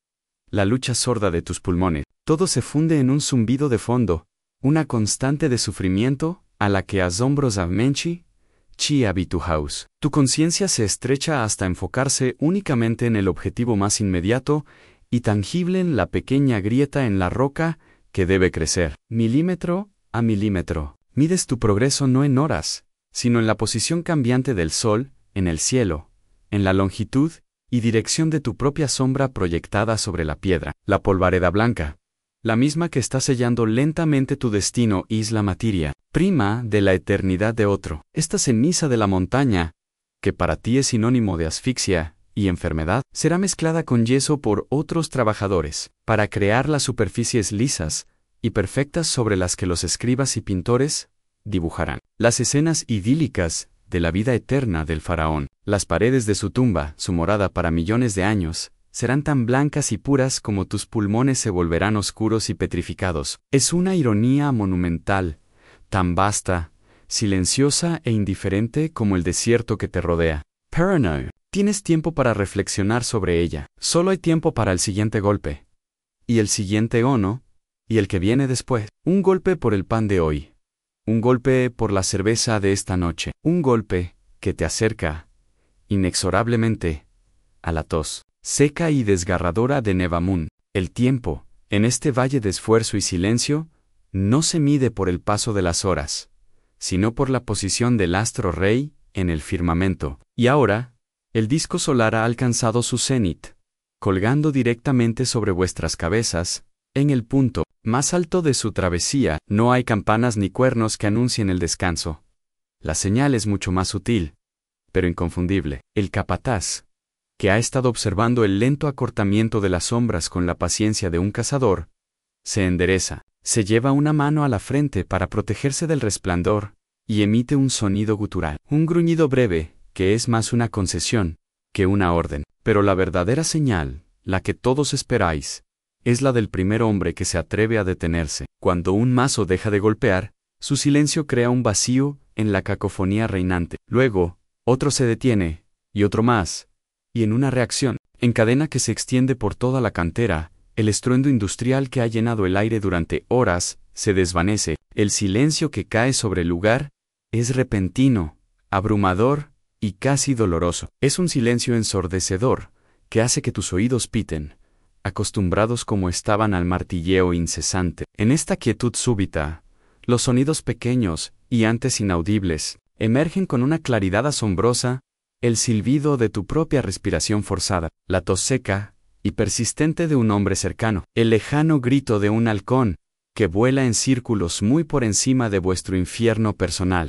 la lucha sorda de tus pulmones. Todo se funde en un zumbido de fondo, una constante de sufrimiento a la que asombros menchi, chi habituhaus. Tu conciencia se estrecha hasta enfocarse únicamente en el objetivo más inmediato y tangible, en la pequeña grieta en la roca que debe crecer, milímetro a milímetro. Mides tu progreso no en horas, sino en la posición cambiante del sol, en el cielo, en la longitud y dirección de tu propia sombra proyectada sobre la piedra, la polvareda blanca, la misma que está sellando lentamente tu destino, isla materia, prima de la eternidad de otro. Esta ceniza de la montaña, que para ti es sinónimo de asfixia y enfermedad, será mezclada con yeso por otros trabajadores, para crear las superficies lisas y perfectas sobre las que los escribas y pintores dibujarán las escenas idílicas de la vida eterna del faraón. Las paredes de su tumba, su morada para millones de años, serán tan blancas y puras como tus pulmones se volverán oscuros y petrificados. Es una ironía monumental, tan vasta, silenciosa e indiferente como el desierto que te rodea. Paranoia. Tienes tiempo para reflexionar sobre ella. Solo hay tiempo para el siguiente golpe. Y el siguiente ono, y el que viene después. Un golpe por el pan de hoy. Un golpe por la cerveza de esta noche. Un golpe que te acerca, inexorablemente, a la tos seca y desgarradora de Nevamun. El tiempo, en este valle de esfuerzo y silencio, no se mide por el paso de las horas, sino por la posición del astro rey en el firmamento. Y ahora, el disco solar ha alcanzado su cenit, colgando directamente sobre vuestras cabezas, en el punto más alto de su travesía. No hay campanas ni cuernos que anuncien el descanso. La señal es mucho más sutil, pero inconfundible. El capataz, que ha estado observando el lento acortamiento de las sombras con la paciencia de un cazador, se endereza, se lleva una mano a la frente para protegerse del resplandor, y emite un sonido gutural, un gruñido breve, que es más una concesión que una orden. Pero la verdadera señal, la que todos esperáis, es la del primer hombre que se atreve a detenerse. Cuando un mazo deja de golpear, su silencio crea un vacío en la cacofonía reinante. Luego, otro se detiene, y otro más, y en una reacción en cadena que se extiende por toda la cantera, el estruendo industrial que ha llenado el aire durante horas se desvanece. El silencio que cae sobre el lugar es repentino, abrumador y casi doloroso. Es un silencio ensordecedor que hace que tus oídos piten, acostumbrados como estaban al martilleo incesante. En esta quietud súbita, los sonidos pequeños y antes inaudibles emergen con una claridad asombrosa, el silbido de tu propia respiración forzada, la tos seca y persistente de un hombre cercano, el lejano grito de un halcón que vuela en círculos muy por encima de vuestro infierno personal.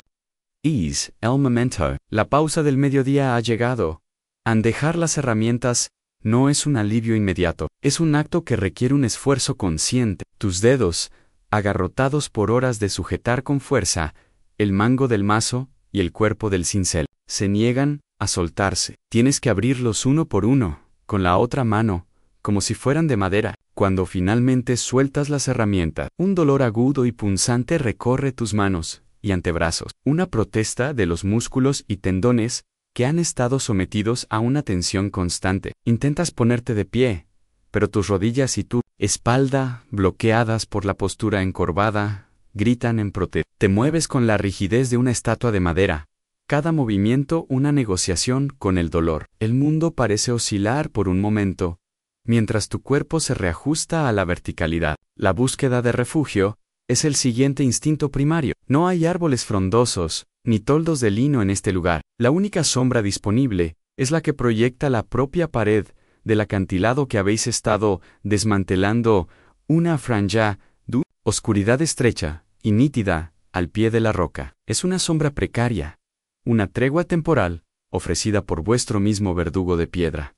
Es el momento. La pausa del mediodía ha llegado. Dejar las herramientas no es un alivio inmediato, es un acto que requiere un esfuerzo consciente. Tus dedos, agarrotados por horas de sujetar con fuerza el mango del mazo y el cuerpo del cincel, se niegan a soltarse. Tienes que abrirlos uno por uno, con la otra mano, como si fueran de madera. Cuando finalmente sueltas las herramientas, un dolor agudo y punzante recorre tus manos, y antebrazos. Una protesta de los músculos y tendones que han estado sometidos a una tensión constante. Intentas ponerte de pie, pero tus rodillas y tu espalda, bloqueadas por la postura encorvada, gritan en protesta. Te mueves con la rigidez de una estatua de madera. Cada movimiento una negociación con el dolor. El mundo parece oscilar por un momento, mientras tu cuerpo se reajusta a la verticalidad. La búsqueda de refugio es el siguiente instinto primario. No hay árboles frondosos, ni toldos de lino en este lugar. La única sombra disponible es la que proyecta la propia pared del acantilado que habéis estado desmantelando, una franja de oscuridad estrecha y nítida al pie de la roca. Es una sombra precaria, una tregua temporal ofrecida por vuestro mismo verdugo de piedra.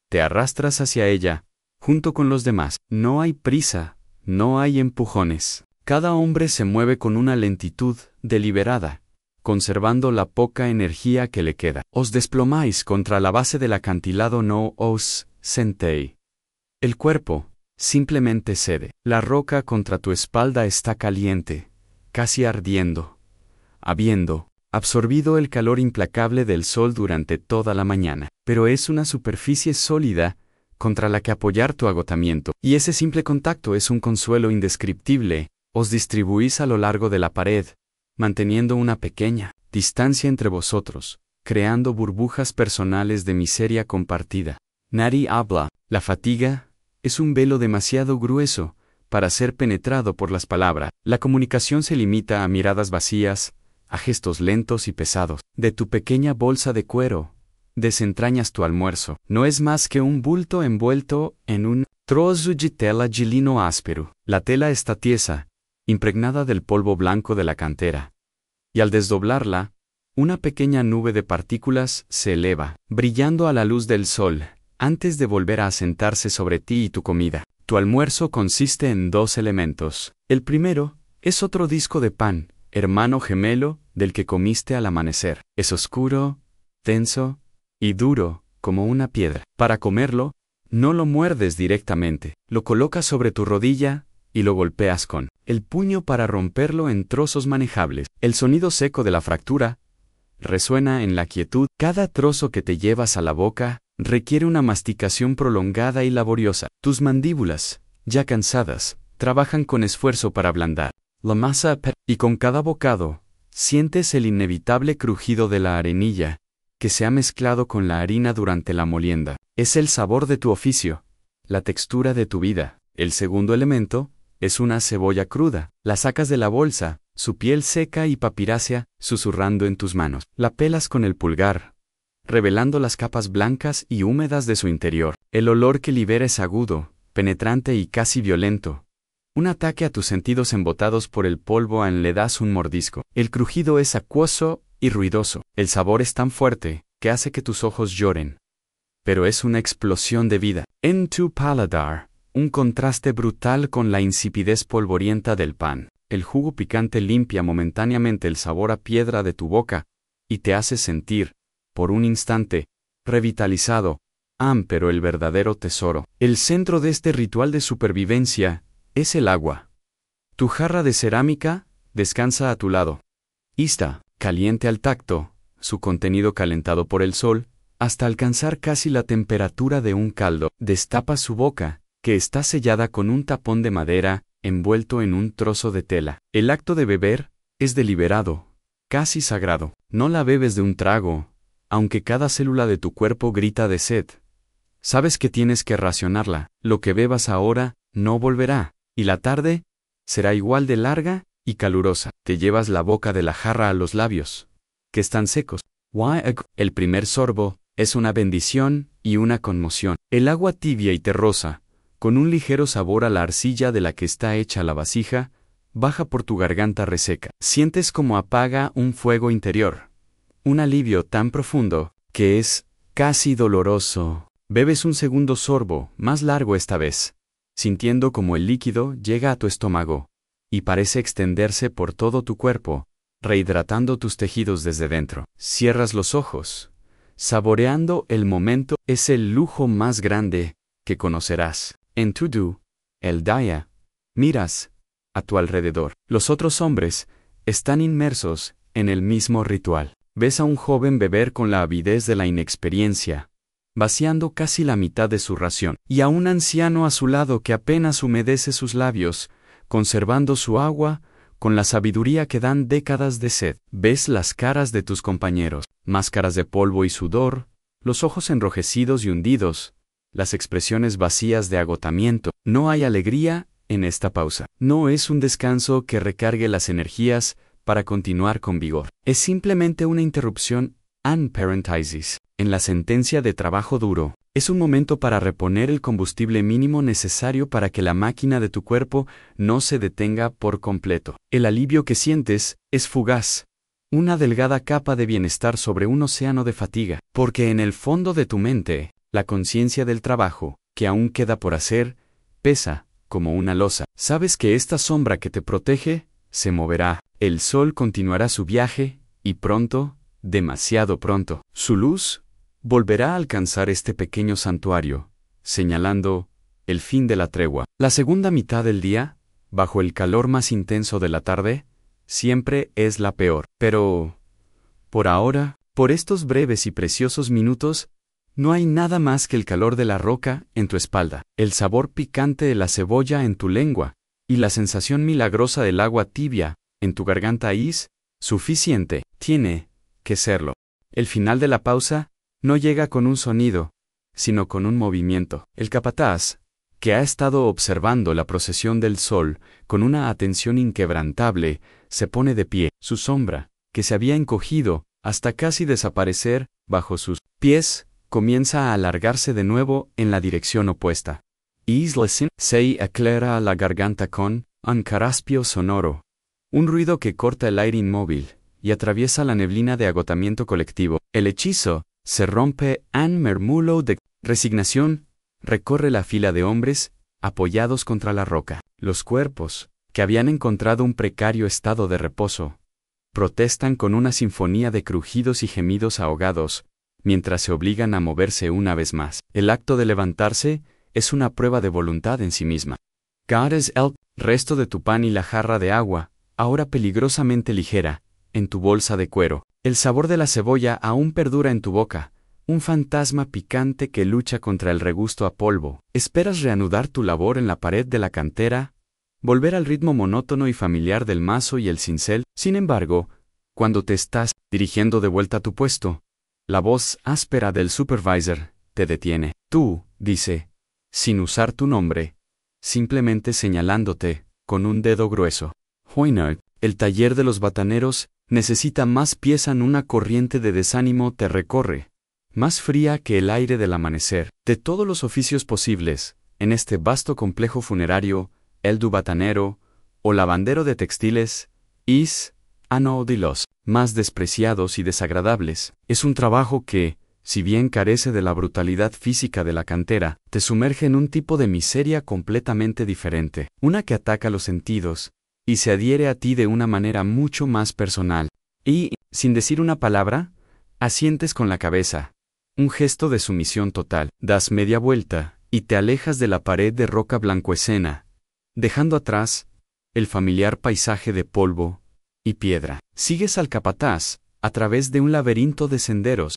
Te arrastras hacia ella, junto con los demás. No hay prisa, no hay empujones. Cada hombre se mueve con una lentitud deliberada, conservando la poca energía que le queda. Os desplomáis contra la base del acantilado, no os sentéis. El cuerpo simplemente cede. La roca contra tu espalda está caliente, casi ardiendo, habiendo absorbido el calor implacable del sol durante toda la mañana. Pero es una superficie sólida contra la que apoyar tu agotamiento. Y ese simple contacto es un consuelo indescriptible. Os distribuís a lo largo de la pared, manteniendo una pequeña distancia entre vosotros, creando burbujas personales de miseria compartida. Nadie habla. La fatiga es un velo demasiado grueso para ser penetrado por las palabras. La comunicación se limita a miradas vacías, a gestos lentos y pesados. De tu pequeña bolsa de cuero desentrañas tu almuerzo. No es más que un bulto envuelto en un trozo de tela de lino áspero. La tela está tiesa, impregnada del polvo blanco de la cantera. Y al desdoblarla, una pequeña nube de partículas se eleva, brillando a la luz del sol, antes de volver a asentarse sobre ti y tu comida. Tu almuerzo consiste en 2 elementos. El primero es otro disco de pan, hermano gemelo del que comiste al amanecer. Es oscuro, denso y duro como una piedra. Para comerlo, no lo muerdes directamente. Lo colocas sobre tu rodilla y lo golpeas con el puño para romperlo en trozos manejables. El sonido seco de la fractura resuena en la quietud. Cada trozo que te llevas a la boca requiere una masticación prolongada y laboriosa. Tus mandíbulas, ya cansadas, trabajan con esfuerzo para ablandar la masa y con cada bocado sientes el inevitable crujido de la arenilla que se ha mezclado con la harina durante la molienda. Es el sabor de tu oficio, la textura de tu vida. El segundo elemento es una cebolla cruda. La sacas de la bolsa, su piel seca y papirácea, susurrando en tus manos. La pelas con el pulgar, revelando las capas blancas y húmedas de su interior. El olor que libera es agudo, penetrante y casi violento. Un ataque a tus sentidos embotados por el polvo. Le das un mordisco. El crujido es acuoso y ruidoso. El sabor es tan fuerte que hace que tus ojos lloren. Pero es una explosión de vida. En tu paladar, un contraste brutal con la insipidez polvorienta del pan. El jugo picante limpia momentáneamente el sabor a piedra de tu boca y te hace sentir, por un instante, revitalizado. Pero el verdadero tesoro, el centro de este ritual de supervivencia, es el agua. Tu jarra de cerámica descansa a tu lado. Está caliente al tacto, su contenido calentado por el sol, hasta alcanzar casi la temperatura de un caldo. Destapa su boca, que está sellada con un tapón de madera, envuelto en un trozo de tela. El acto de beber es deliberado, casi sagrado. No la bebes de un trago, aunque cada célula de tu cuerpo grita de sed. Sabes que tienes que racionarla. Lo que bebas ahora no volverá, y la tarde será igual de larga y calurosa. Te llevas la boca de la jarra a los labios, que están secos. El primer sorbo es una bendición y una conmoción. El agua tibia y terrosa, con un ligero sabor a la arcilla de la que está hecha la vasija, baja por tu garganta reseca. Sientes como apaga un fuego interior. Un alivio tan profundo que es casi doloroso. Bebes un segundo sorbo, más largo esta vez, sintiendo como el líquido llega a tu estómago y parece extenderse por todo tu cuerpo, rehidratando tus tejidos desde dentro. Cierras los ojos, saboreando el momento. Es el lujo más grande que conocerás. En el daya, miras a tu alrededor. Los otros hombres están inmersos en el mismo ritual. Ves a un joven beber con la avidez de la inexperiencia, vaciando casi la mitad de su ración, y a un anciano a su lado que apenas humedece sus labios, conservando su agua con la sabiduría que dan décadas de sed. Ves las caras de tus compañeros, máscaras de polvo y sudor, los ojos enrojecidos y hundidos, las expresiones vacías de agotamiento. No hay alegría en esta pausa. No es un descanso que recargue las energías para continuar con vigor. Es simplemente una interrupción and parenthesis en la sentencia de trabajo duro. Es un momento para reponer el combustible mínimo necesario para que la máquina de tu cuerpo no se detenga por completo. El alivio que sientes es fugaz, una delgada capa de bienestar sobre un océano de fatiga, porque en el fondo de tu mente, la conciencia del trabajo, que aún queda por hacer, pesa como una losa. Sabes que esta sombra que te protege se moverá. El sol continuará su viaje, y pronto, demasiado pronto, su luz volverá a alcanzar este pequeño santuario, señalando el fin de la tregua. La segunda mitad del día, bajo el calor más intenso de la tarde, siempre es la peor. Pero, por ahora, por estos breves y preciosos minutos, no hay nada más que el calor de la roca en tu espalda, el sabor picante de la cebolla en tu lengua, y la sensación milagrosa del agua tibia en tu garganta es suficiente. Tiene que serlo. El final de la pausa no llega con un sonido, sino con un movimiento. El capataz, que ha estado observando la procesión del sol con una atención inquebrantable, se pone de pie. Su sombra, que se había encogido hasta casi desaparecer bajo sus pies, comienza a alargarse de nuevo en la dirección opuesta. Islesen se aclara la garganta con un carraspio sonoro, un ruido que corta el aire inmóvil y atraviesa la neblina de agotamiento colectivo. El hechizo se rompe. Un murmullo de resignación recorre la fila de hombres apoyados contra la roca. Los cuerpos, que habían encontrado un precario estado de reposo, protestan con una sinfonía de crujidos y gemidos ahogados, mientras se obligan a moverse una vez más. El acto de levantarse es una prueba de voluntad en sí misma. Guardas el resto de tu pan y la jarra de agua, ahora peligrosamente ligera, en tu bolsa de cuero. El sabor de la cebolla aún perdura en tu boca, un fantasma picante que lucha contra el regusto a polvo. Esperas reanudar tu labor en la pared de la cantera, volver al ritmo monótono y familiar del mazo y el cincel. Sin embargo, cuando te estás dirigiendo de vuelta a tu puesto, la voz áspera del supervisor te detiene. Tú, dice, sin usar tu nombre, simplemente señalándote con un dedo grueso. Hoynard, el taller de los bataneros, necesita más pieza en una corriente de desánimo te recorre, más fría que el aire del amanecer. De todos los oficios posibles, en este vasto complejo funerario, el du batanero, o lavandero de textiles, es uno de los más despreciados y desagradables. Es un trabajo que, si bien carece de la brutalidad física de la cantera, te sumerge en un tipo de miseria completamente diferente, una que ataca los sentidos, y se adhiere a ti de una manera mucho más personal. Y, sin decir una palabra, asientes con la cabeza, un gesto de sumisión total. Das media vuelta, y te alejas de la pared de roca blancuecena, dejando atrás el familiar paisaje de polvo y piedra. Sigues al capataz, a través de un laberinto de senderos,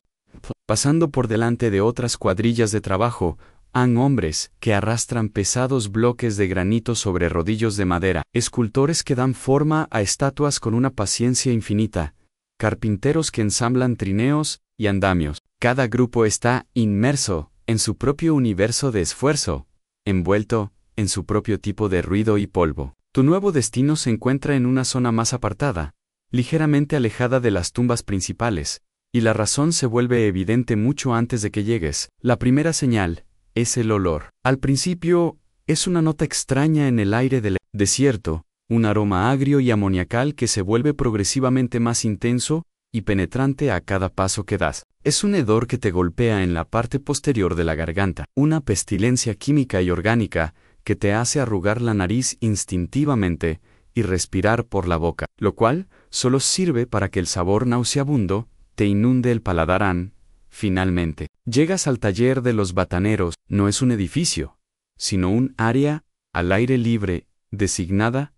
pasando por delante de otras cuadrillas de trabajo, hombres que arrastran pesados bloques de granito sobre rodillos de madera, escultores que dan forma a estatuas con una paciencia infinita, carpinteros que ensamblan trineos y andamios. Cada grupo está inmerso en su propio universo de esfuerzo, envuelto en su propio tipo de ruido y polvo. Tu nuevo destino se encuentra en una zona más apartada, ligeramente alejada de las tumbas principales, y la razón se vuelve evidente mucho antes de que llegues. La primera señal es el olor. Al principio, es una nota extraña en el aire del desierto, un aroma agrio y amoniacal que se vuelve progresivamente más intenso y penetrante a cada paso que das. Es un hedor que te golpea en la parte posterior de la garganta, una pestilencia química y orgánica que te hace arrugar la nariz instintivamente y respirar por la boca, lo cual solo sirve para que el sabor nauseabundo te inunde el paladar. Finalmente, llegas al taller de los bataneros. No es un edificio, sino un área al aire libre, designada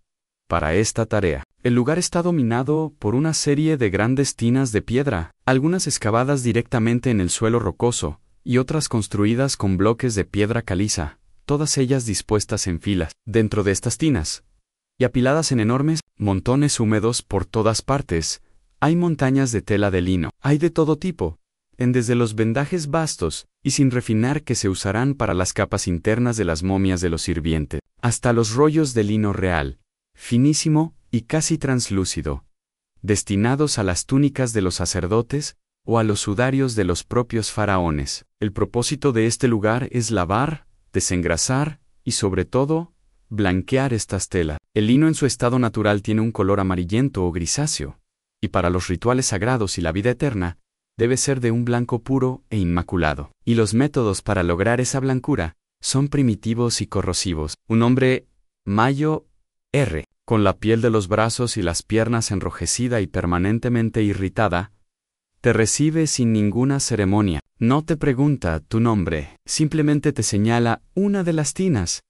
para esta tarea. El lugar está dominado por una serie de grandes tinas de piedra, algunas excavadas directamente en el suelo rocoso, y otras construidas con bloques de piedra caliza, todas ellas dispuestas en filas. Dentro de estas tinas, y apiladas en enormes montones húmedos por todas partes, hay montañas de tela de lino. Hay de todo tipo, desde los vendajes vastos y sin refinar que se usarán para las capas internas de las momias de los sirvientes, hasta los rollos de lino real, finísimo y casi translúcido, destinados a las túnicas de los sacerdotes o a los sudarios de los propios faraones. El propósito de este lugar es lavar, desengrasar y, sobre todo, blanquear estas telas. El lino en su estado natural tiene un color amarillento o grisáceo, y para los rituales sagrados y la vida eterna, debe ser de un blanco puro e inmaculado. Y los métodos para lograr esa blancura son primitivos y corrosivos. Un hombre, Mayo R., con la piel de los brazos y las piernas enrojecida y permanentemente irritada, te recibe sin ninguna ceremonia. No te pregunta tu nombre, simplemente te señala una de las tinas.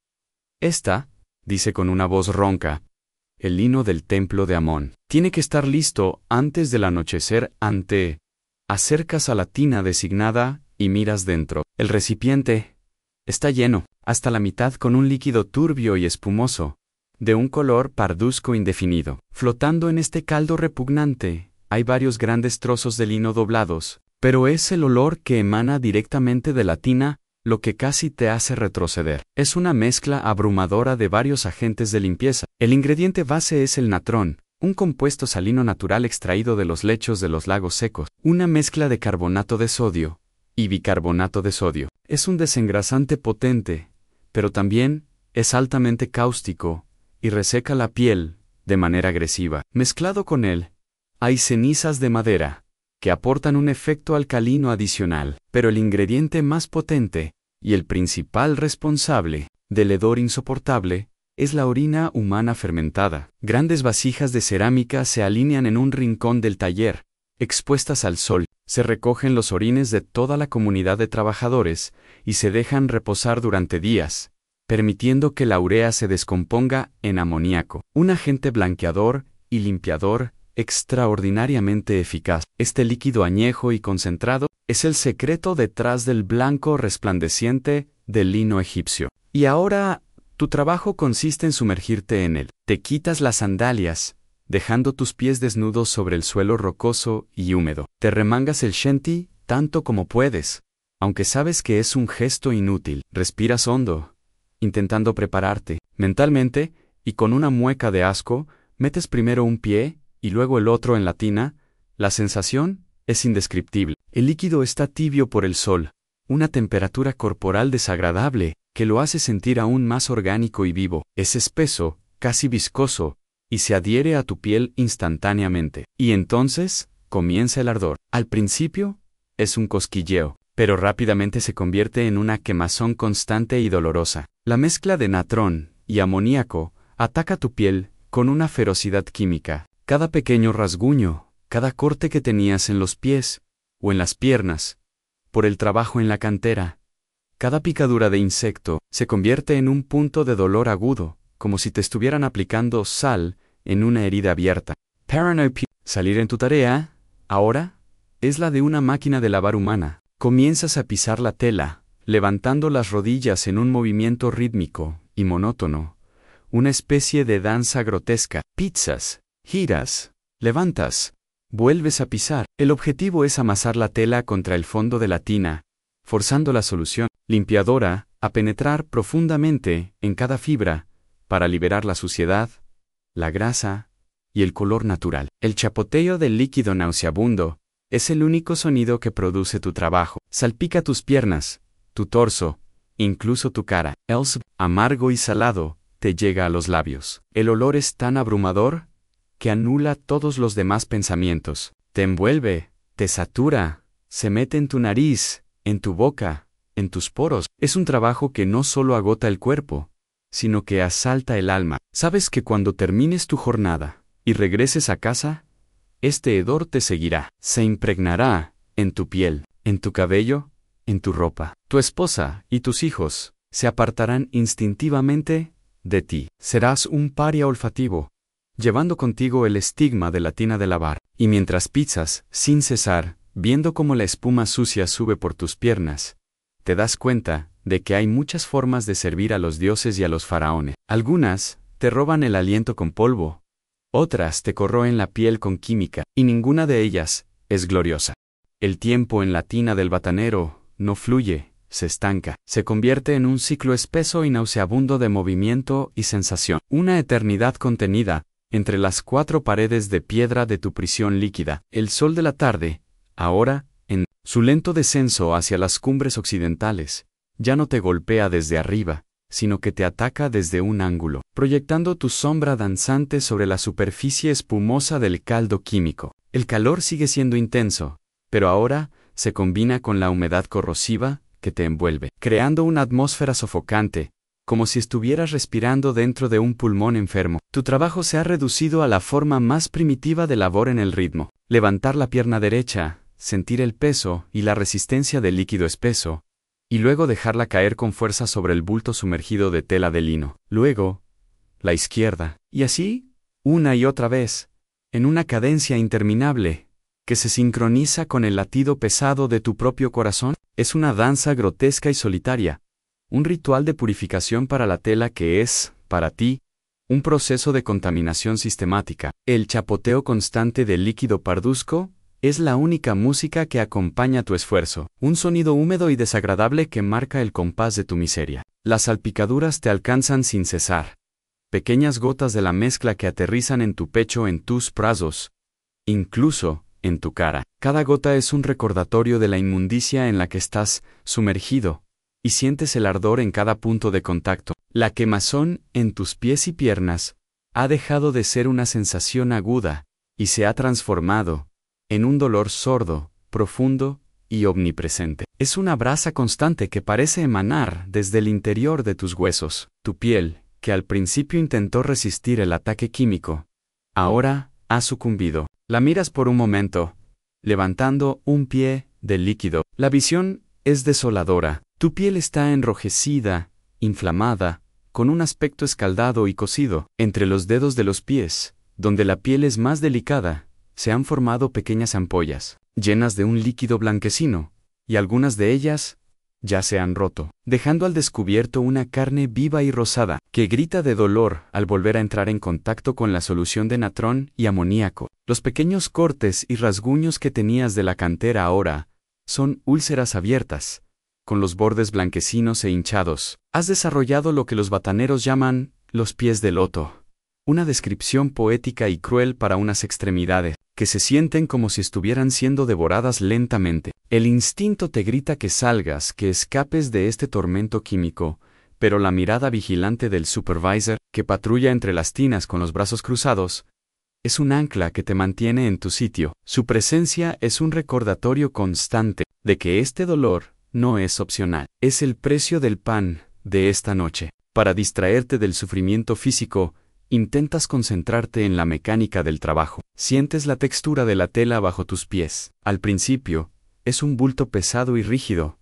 Esta, dice con una voz ronca, el lino del templo de Amón. Tiene que estar listo antes del anochecer. Acercas a la tina designada y miras dentro. El recipiente está lleno, hasta la mitad, con un líquido turbio y espumoso, de un color parduzco indefinido. Flotando en este caldo repugnante, hay varios grandes trozos de lino doblados, pero es el olor que emana directamente de la tina lo que casi te hace retroceder. Es una mezcla abrumadora de varios agentes de limpieza. El ingrediente base es el natrón, un compuesto salino natural extraído de los lechos de los lagos secos. Una mezcla de carbonato de sodio y bicarbonato de sodio. Es un desengrasante potente, pero también es altamente cáustico y reseca la piel de manera agresiva. Mezclado con él, hay cenizas de madera, que aportan un efecto alcalino adicional, pero el ingrediente más potente, y el principal responsable del hedor insoportable, es la orina humana fermentada. Grandes vasijas de cerámica se alinean en un rincón del taller, expuestas al sol. Se recogen los orines de toda la comunidad de trabajadores y se dejan reposar durante días, permitiendo que la urea se descomponga en amoníaco, un agente blanqueador y limpiador extraordinariamente eficaz. Este líquido añejo y concentrado es el secreto detrás del blanco resplandeciente del lino egipcio. Y ahora, tu trabajo consiste en sumergirte en él. Te quitas las sandalias, dejando tus pies desnudos sobre el suelo rocoso y húmedo. Te remangas el shenty tanto como puedes, aunque sabes que es un gesto inútil. Respiras hondo, intentando prepararte. Mentalmente, y con una mueca de asco, metes primero un pie y luego el otro en la tina. La sensación es indescriptible. El líquido está tibio por el sol, una temperatura corporal desagradable que lo hace sentir aún más orgánico y vivo. Es espeso, casi viscoso, y se adhiere a tu piel instantáneamente. Y entonces comienza el ardor. Al principio, es un cosquilleo, pero rápidamente se convierte en una quemazón constante y dolorosa. La mezcla de natrón y amoníaco ataca tu piel con una ferocidad química. Cada pequeño rasguño, cada corte que tenías en los pies o en las piernas, por el trabajo en la cantera, cada picadura de insecto se convierte en un punto de dolor agudo, como si te estuvieran aplicando sal en una herida abierta. Salir en tu tarea, ahora, es la de una máquina de lavar humana. Comienzas a pisar la tela, levantando las rodillas en un movimiento rítmico y monótono, una especie de danza grotesca. Pizzas, giras, levantas, vuelves a pisar. El objetivo es amasar la tela contra el fondo de la tina, forzando la solución limpiadora a penetrar profundamente en cada fibra para liberar la suciedad, la grasa y el color natural. El chapoteo del líquido nauseabundo es el único sonido que produce tu trabajo. Salpica tus piernas, tu torso, incluso tu cara. Amargo y salado, te llega a los labios. El olor es tan abrumador que anula todos los demás pensamientos. Te envuelve, te satura, se mete en tu nariz, en tu boca, en tus poros. Es un trabajo que no solo agota el cuerpo, sino que asalta el alma. Sabes que cuando termines tu jornada y regreses a casa, este hedor te seguirá. Se impregnará en tu piel, en tu cabello, en tu ropa. Tu esposa y tus hijos se apartarán instintivamente de ti. Serás un paria olfativo, llevando contigo el estigma de la tina de lavar. Y mientras pizzas, sin cesar, viendo cómo la espuma sucia sube por tus piernas, te das cuenta de que hay muchas formas de servir a los dioses y a los faraones. Algunas te roban el aliento con polvo, otras te corroen la piel con química, y ninguna de ellas es gloriosa. El tiempo en la tina del batanero no fluye, se estanca, se convierte en un ciclo espeso y nauseabundo de movimiento y sensación, una eternidad contenida entre las cuatro paredes de piedra de tu prisión líquida. El sol de la tarde, ahora, en su lento descenso hacia las cumbres occidentales, ya no te golpea desde arriba, sino que te ataca desde un ángulo, proyectando tu sombra danzante sobre la superficie espumosa del caldo químico. El calor sigue siendo intenso, pero ahora se combina con la humedad corrosiva que te envuelve, creando una atmósfera sofocante, como si estuvieras respirando dentro de un pulmón enfermo. Tu trabajo se ha reducido a la forma más primitiva de labor en el ritmo: levantar la pierna derecha, sentir el peso y la resistencia del líquido espeso, y luego dejarla caer con fuerza sobre el bulto sumergido de tela de lino. Luego, la izquierda, y así, una y otra vez, en una cadencia interminable, que se sincroniza con el latido pesado de tu propio corazón. Es una danza grotesca y solitaria, un ritual de purificación para la tela que es, para ti, un proceso de contaminación sistemática. El chapoteo constante del líquido parduzco es la única música que acompaña tu esfuerzo, un sonido húmedo y desagradable que marca el compás de tu miseria. Las salpicaduras te alcanzan sin cesar, pequeñas gotas de la mezcla que aterrizan en tu pecho, en tus brazos, incluso en tu cara. Cada gota es un recordatorio de la inmundicia en la que estás sumergido, y sientes el ardor en cada punto de contacto. La quemazón en tus pies y piernas ha dejado de ser una sensación aguda y se ha transformado en un dolor sordo, profundo y omnipresente. Es una brasa constante que parece emanar desde el interior de tus huesos. Tu piel, que al principio intentó resistir el ataque químico, ahora ha sucumbido. La miras por un momento, levantando un pie del líquido. La visión es desoladora. Tu piel está enrojecida, inflamada, con un aspecto escaldado y cocido. Entre los dedos de los pies, donde la piel es más delicada, se han formado pequeñas ampollas, llenas de un líquido blanquecino, y algunas de ellas ya se han roto, dejando al descubierto una carne viva y rosada, que grita de dolor al volver a entrar en contacto con la solución de natrón y amoníaco. Los pequeños cortes y rasguños que tenías de la cantera ahora son úlceras abiertas, con los bordes blanquecinos e hinchados. Has desarrollado lo que los bataneros llaman los pies de loto, una descripción poética y cruel para unas extremidades que se sienten como si estuvieran siendo devoradas lentamente. El instinto te grita que salgas, que escapes de este tormento químico, pero la mirada vigilante del supervisor, que patrulla entre las tinas con los brazos cruzados, es un ancla que te mantiene en tu sitio. Su presencia es un recordatorio constante de que este dolor no es opcional. Es el precio del pan de esta noche. Para distraerte del sufrimiento físico, intentas concentrarte en la mecánica del trabajo. Sientes la textura de la tela bajo tus pies. Al principio, es un bulto pesado y rígido,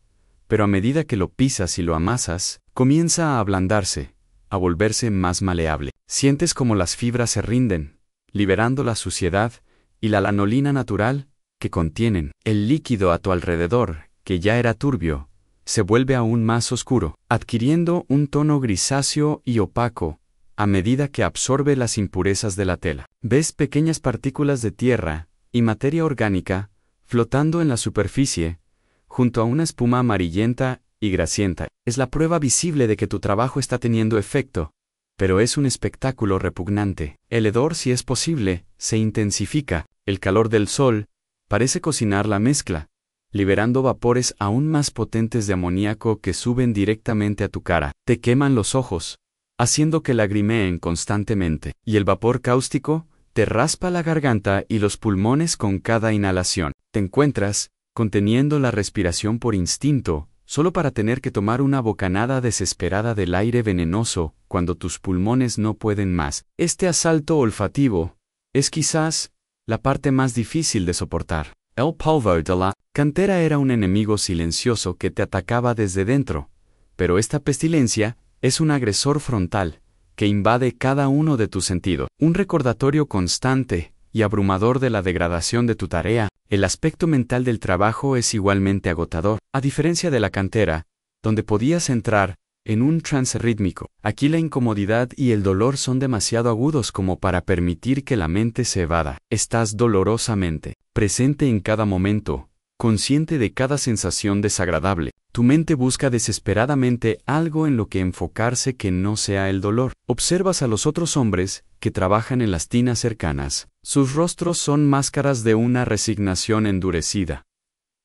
pero a medida que lo pisas y lo amasas, comienza a ablandarse, a volverse más maleable. Sientes como las fibras se rinden, liberando la suciedad y la lanolina natural que contienen. El líquido a tu alrededor, que ya era turbio, se vuelve aún más oscuro, adquiriendo un tono grisáceo y opaco a medida que absorbe las impurezas de la tela. Ves pequeñas partículas de tierra y materia orgánica flotando en la superficie, junto a una espuma amarillenta y grasienta. Es la prueba visible de que tu trabajo está teniendo efecto, pero es un espectáculo repugnante. El hedor, si es posible, se intensifica. El calor del sol parece cocinar la mezcla, liberando vapores aún más potentes de amoníaco que suben directamente a tu cara. Te queman los ojos, haciendo que lagrimeen constantemente, y el vapor cáustico te raspa la garganta y los pulmones con cada inhalación. Te encuentras conteniendo la respiración por instinto, solo para tener que tomar una bocanada desesperada del aire venenoso cuando tus pulmones no pueden más. Este asalto olfativo es quizás la parte más difícil de soportar. El polvo de la cantera era un enemigo silencioso que te atacaba desde dentro, pero esta pestilencia es un agresor frontal que invade cada uno de tus sentidos. Un recordatorio constante y abrumador de la degradación de tu tarea. El aspecto mental del trabajo es igualmente agotador. A diferencia de la cantera, donde podías entrar en un trance rítmico, aquí la incomodidad y el dolor son demasiado agudos como para permitir que la mente se evada. Estás dolorosamente presente en cada momento, consciente de cada sensación desagradable. Tu mente busca desesperadamente algo en lo que enfocarse que no sea el dolor. Observas a los otros hombres que trabajan en las tinas cercanas. Sus rostros son máscaras de una resignación endurecida.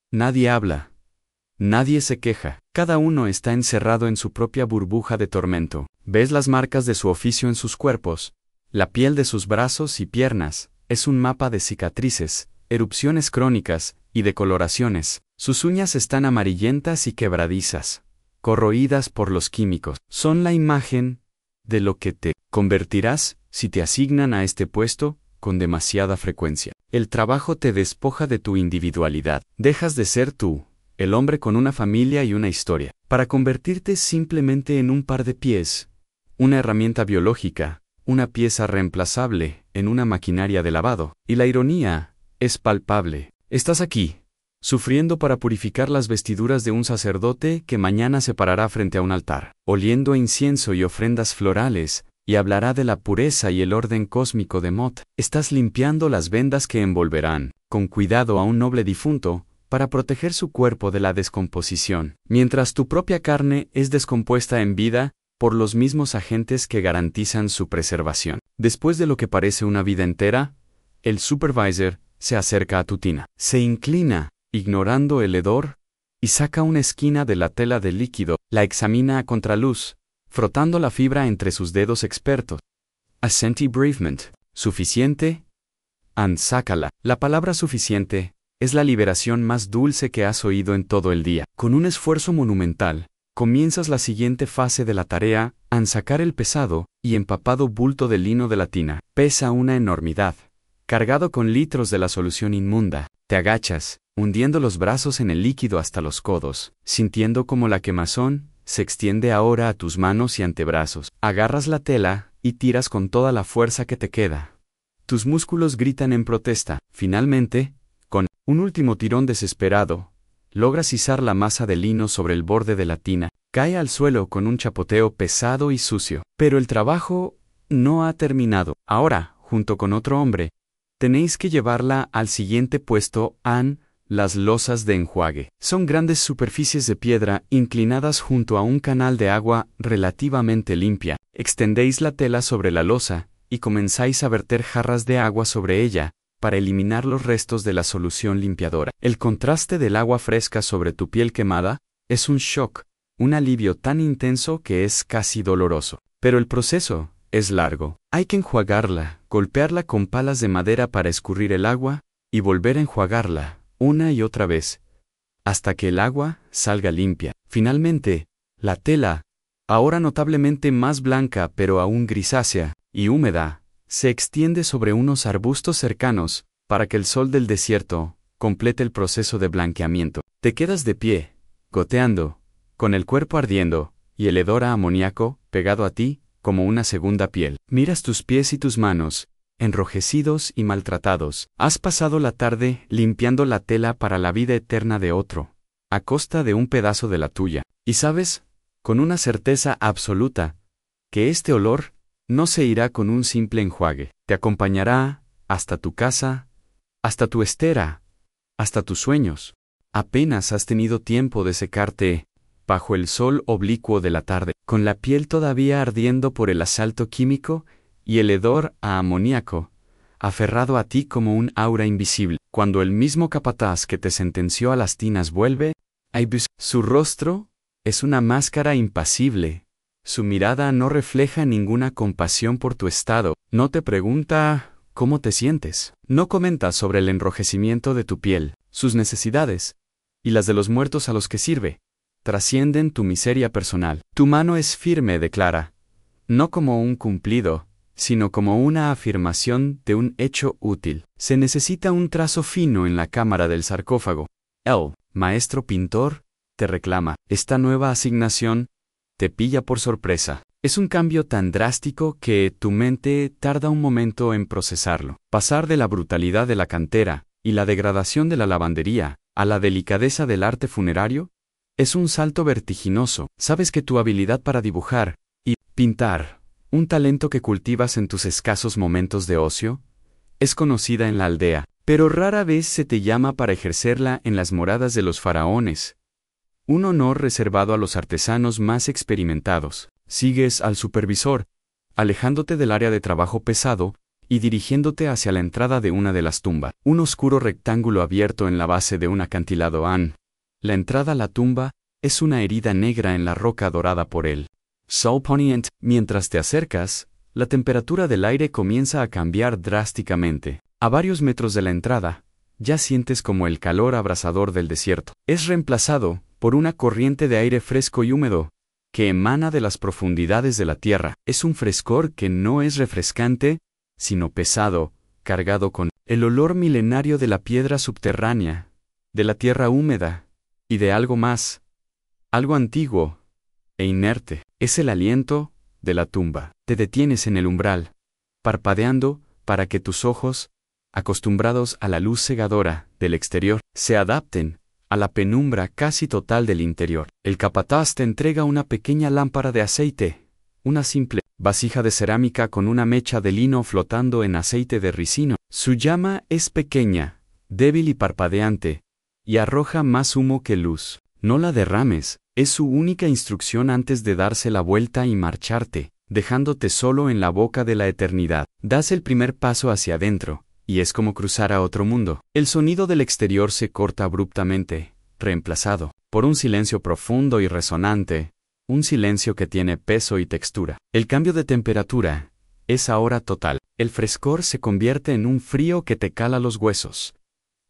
Nadie habla. Nadie se queja. Cada uno está encerrado en su propia burbuja de tormento. Ves las marcas de su oficio en sus cuerpos. La piel de sus brazos y piernas es un mapa de cicatrices, erupciones crónicas y decoloraciones. Sus uñas están amarillentas y quebradizas, corroídas por los químicos. Son la imagen de lo que te convertirás si te asignan a este puesto con demasiada frecuencia. El trabajo te despoja de tu individualidad. Dejas de ser tú, el hombre con una familia y una historia, para convertirte simplemente en un par de pies, una herramienta biológica, una pieza reemplazable en una maquinaria de lavado. Y la ironía es palpable. Estás aquí, sufriendo para purificar las vestiduras de un sacerdote que mañana se parará frente a un altar, oliendo a incienso y ofrendas florales, y hablará de la pureza y el orden cósmico de Mot. Estás limpiando las vendas que envolverán, con cuidado a un noble difunto, para proteger su cuerpo de la descomposición, mientras tu propia carne es descompuesta en vida por los mismos agentes que garantizan su preservación. Después de lo que parece una vida entera, el supervisor se acerca a tu tina. Se inclina, ignorando el hedor, y saca una esquina de la tela de líquido. La examina a contraluz, frotando la fibra entre sus dedos expertos. Ascenti bereavement. ¿Suficiente? Sácala. La palabra suficiente es la liberación más dulce que has oído en todo el día. Con un esfuerzo monumental, comienzas la siguiente fase de la tarea, sacar el pesado y empapado bulto de lino de la tina. Pesa una enormidad. Cargado con litros de la solución inmunda, te agachas, hundiendo los brazos en el líquido hasta los codos, sintiendo como la quemazón se extiende ahora a tus manos y antebrazos. Agarras la tela y tiras con toda la fuerza que te queda. Tus músculos gritan en protesta. Finalmente, con un último tirón desesperado, logras izar la masa de lino sobre el borde de la tina. Cae al suelo con un chapoteo pesado y sucio. Pero el trabajo no ha terminado. Ahora, junto con otro hombre, tenéis que llevarla al siguiente puesto, las losas de enjuague. Son grandes superficies de piedra inclinadas junto a un canal de agua relativamente limpia. Extendéis la tela sobre la losa y comenzáis a verter jarras de agua sobre ella para eliminar los restos de la solución limpiadora. El contraste del agua fresca sobre tu piel quemada es un shock, un alivio tan intenso que es casi doloroso. Pero el proceso es largo. Hay que enjuagarla, golpearla con palas de madera para escurrir el agua, y volver a enjuagarla, una y otra vez, hasta que el agua salga limpia. Finalmente, la tela, ahora notablemente más blanca pero aún grisácea y húmeda, se extiende sobre unos arbustos cercanos, para que el sol del desierto complete el proceso de blanqueamiento. Te quedas de pie, goteando, con el cuerpo ardiendo, y el hedor a amoníaco, pegado a ti, como una segunda piel. Miras tus pies y tus manos, enrojecidos y maltratados. Has pasado la tarde limpiando la tela para la vida eterna de otro, a costa de un pedazo de la tuya. Y sabes, con una certeza absoluta, que este olor no se irá con un simple enjuague. Te acompañará hasta tu casa, hasta tu estera, hasta tus sueños. Apenas has tenido tiempo de secarte bajo el sol oblicuo de la tarde, con la piel todavía ardiendo por el asalto químico y el hedor a amoníaco, aferrado a ti como un aura invisible. Cuando el mismo capataz que te sentenció a las tinas vuelve, su rostro es una máscara impasible. Su mirada no refleja ninguna compasión por tu estado. No te pregunta cómo te sientes. No comenta sobre el enrojecimiento de tu piel, sus necesidades, y las de los muertos a los que sirve. Trascienden tu miseria personal. Tu mano es firme, declara, no como un cumplido, sino como una afirmación de un hecho útil. Se necesita un trazo fino en la cámara del sarcófago. El maestro pintor te reclama. Esta nueva asignación te pilla por sorpresa. Es un cambio tan drástico que tu mente tarda un momento en procesarlo. Pasar de la brutalidad de la cantera y la degradación de la lavandería a la delicadeza del arte funerario es un salto vertiginoso. Sabes que tu habilidad para dibujar y pintar, un talento que cultivas en tus escasos momentos de ocio, es conocida en la aldea, pero rara vez se te llama para ejercerla en las moradas de los faraones. Un honor reservado a los artesanos más experimentados. Sigues al supervisor, alejándote del área de trabajo pesado y dirigiéndote hacia la entrada de una de las tumbas. Un oscuro rectángulo abierto en la base de un acantilado. La entrada a la tumba es una herida negra en la roca dorada por el sol poniente. Mientras te acercas, la temperatura del aire comienza a cambiar drásticamente. A varios metros de la entrada, ya sientes como el calor abrasador del desierto es reemplazado por una corriente de aire fresco y húmedo que emana de las profundidades de la tierra. Es un frescor que no es refrescante, sino pesado, cargado con el olor milenario de la piedra subterránea, de la tierra húmeda y de algo más, algo antiguo e inerte. Es el aliento de la tumba. Te detienes en el umbral, parpadeando para que tus ojos, acostumbrados a la luz cegadora del exterior, se adapten a la penumbra casi total del interior. El capataz te entrega una pequeña lámpara de aceite, una simple vasija de cerámica con una mecha de lino flotando en aceite de ricino. Su llama es pequeña, débil y parpadeante, y arroja más humo que luz. No la derrames, es su única instrucción antes de darse la vuelta y marcharte, dejándote solo en la boca de la eternidad. Das el primer paso hacia adentro, y es como cruzar a otro mundo. El sonido del exterior se corta abruptamente, reemplazado por un silencio profundo y resonante, un silencio que tiene peso y textura. El cambio de temperatura es ahora total. El frescor se convierte en un frío que te cala los huesos.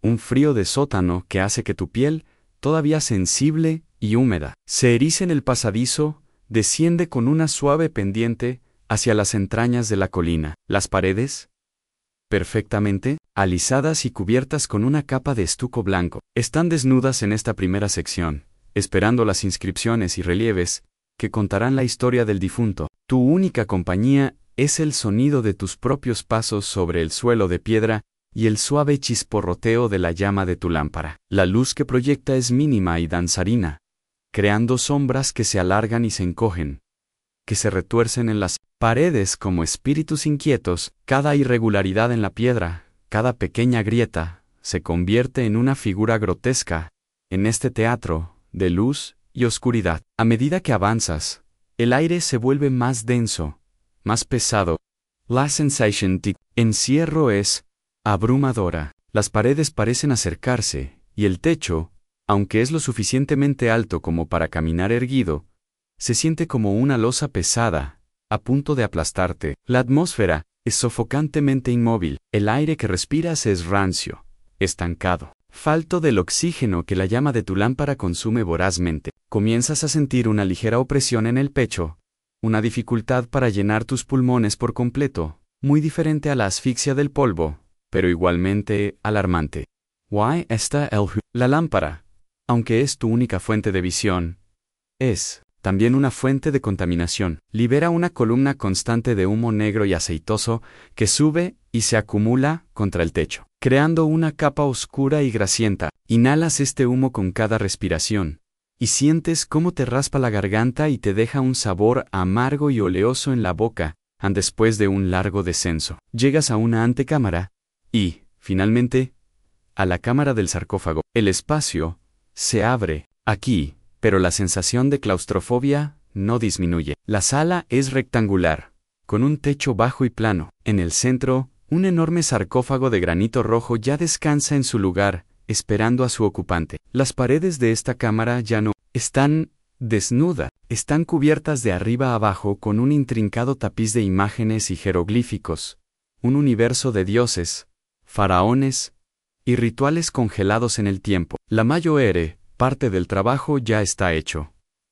Un frío de sótano que hace que tu piel, todavía sensible y húmeda, se erice en el pasadizo, desciende con una suave pendiente hacia las entrañas de la colina. Las paredes, perfectamente alisadas y cubiertas con una capa de estuco blanco, están desnudas en esta primera sección, esperando las inscripciones y relieves que contarán la historia del difunto. Tu única compañía es el sonido de tus propios pasos sobre el suelo de piedra y el suave chisporroteo de la llama de tu lámpara. La luz que proyecta es mínima y danzarina, creando sombras que se alargan y se encogen, que se retuercen en las paredes como espíritus inquietos. Cada irregularidad en la piedra, cada pequeña grieta, se convierte en una figura grotesca en este teatro de luz y oscuridad. A medida que avanzas, el aire se vuelve más denso, más pesado. La sensación de encierro es abrumadora. Las paredes parecen acercarse, y el techo, aunque es lo suficientemente alto como para caminar erguido, se siente como una losa pesada, a punto de aplastarte. La atmósfera es sofocantemente inmóvil. El aire que respiras es rancio, estancado, falto del oxígeno que la llama de tu lámpara consume vorazmente. Comienzas a sentir una ligera opresión en el pecho, una dificultad para llenar tus pulmones por completo, muy diferente a la asfixia del polvo, pero igualmente alarmante. La lámpara, aunque es tu única fuente de visión, es también una fuente de contaminación. Libera una columna constante de humo negro y aceitoso que sube y se acumula contra el techo, creando una capa oscura y grasienta. Inhalas este humo con cada respiración, y sientes cómo te raspa la garganta y te deja un sabor amargo y oleoso en la boca. Después de un largo descenso, llegas a una antecámara y, finalmente, a la cámara del sarcófago. El espacio se abre aquí, pero la sensación de claustrofobia no disminuye. La sala es rectangular, con un techo bajo y plano. En el centro, un enorme sarcófago de granito rojo ya descansa en su lugar, esperando a su ocupante. Las paredes de esta cámara ya no están desnudas, están cubiertas de arriba a abajo con un intrincado tapiz de imágenes y jeroglíficos, un universo de dioses, faraones y rituales congelados en el tiempo. La mayor parte del trabajo ya está hecho,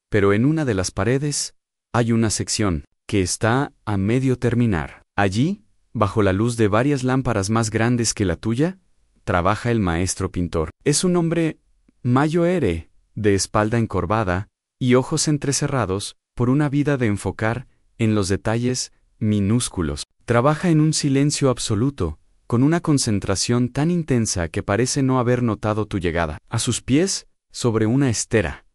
pero en una de las paredes hay una sección que está a medio terminar. Allí, bajo la luz de varias lámparas más grandes que la tuya, trabaja el maestro pintor. Es un hombre mayor, de espalda encorvada y ojos entrecerrados por una vida de enfocar en los detalles minúsculos. Trabaja en un silencio absoluto, con una concentración tan intensa que parece no haber notado tu llegada. A sus pies, sobre una estera,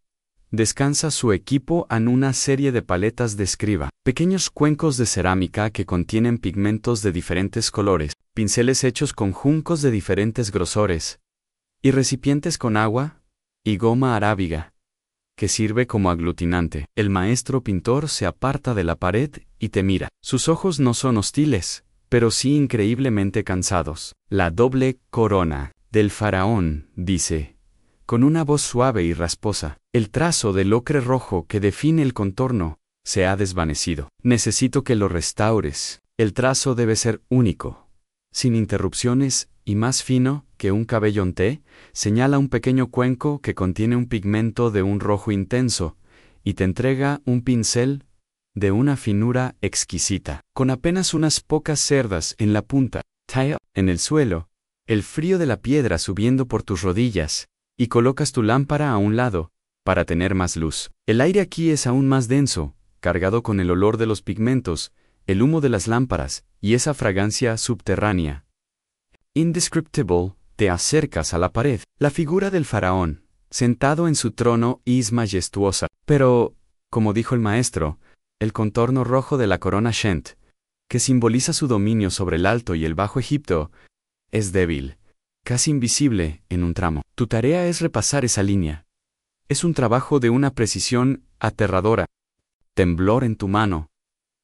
descansa su equipo en una serie de paletas de escriba, pequeños cuencos de cerámica que contienen pigmentos de diferentes colores, pinceles hechos con juncos de diferentes grosores, y recipientes con agua y goma arábiga, que sirve como aglutinante. El maestro pintor se aparta de la pared y te mira. Sus ojos no son hostiles, pero sí increíblemente cansados. La doble corona del faraón, dice, con una voz suave y rasposa. El trazo del ocre rojo que define el contorno se ha desvanecido. Necesito que lo restaures. El trazo debe ser único, sin interrupciones y más fino que un cabello té. Señala un pequeño cuenco que contiene un pigmento de un rojo intenso y te entrega un pincel de una finura exquisita, con apenas unas pocas cerdas en la punta. Tile en el suelo, el frío de la piedra subiendo por tus rodillas, y colocas tu lámpara a un lado, para tener más luz. El aire aquí es aún más denso, cargado con el olor de los pigmentos, el humo de las lámparas, y esa fragancia subterránea. Indescriptible, te acercas a la pared. La figura del faraón, sentado en su trono, es majestuosa. Pero, como dijo el maestro, el contorno rojo de la corona Shent, que simboliza su dominio sobre el Alto y el Bajo Egipto, es débil, casi invisible en un tramo. Tu tarea es repasar esa línea. Es un trabajo de una precisión aterradora. Temblor en tu mano,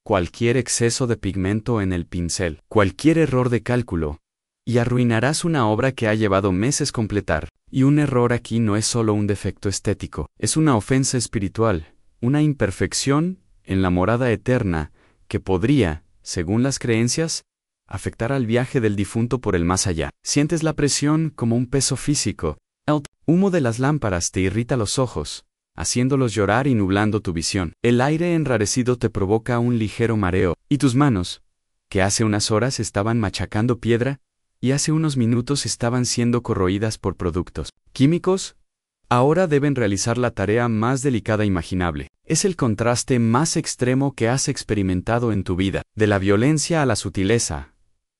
cualquier exceso de pigmento en el pincel, cualquier error de cálculo, y arruinarás una obra que ha llevado meses completar. Y un error aquí no es solo un defecto estético, es una ofensa espiritual, una imperfección en la morada eterna que podría, según las creencias, afectar al viaje del difunto por el más allá. Sientes la presión como un peso físico. El humo de las lámparas te irrita los ojos, haciéndolos llorar y nublando tu visión. El aire enrarecido te provoca un ligero mareo, y tus manos, que hace unas horas estaban machacando piedra, y hace unos minutos estaban siendo corroídas por productos químicos, ahora deben realizar la tarea más delicada imaginable. Es el contraste más extremo que has experimentado en tu vida, de la violencia a la sutileza,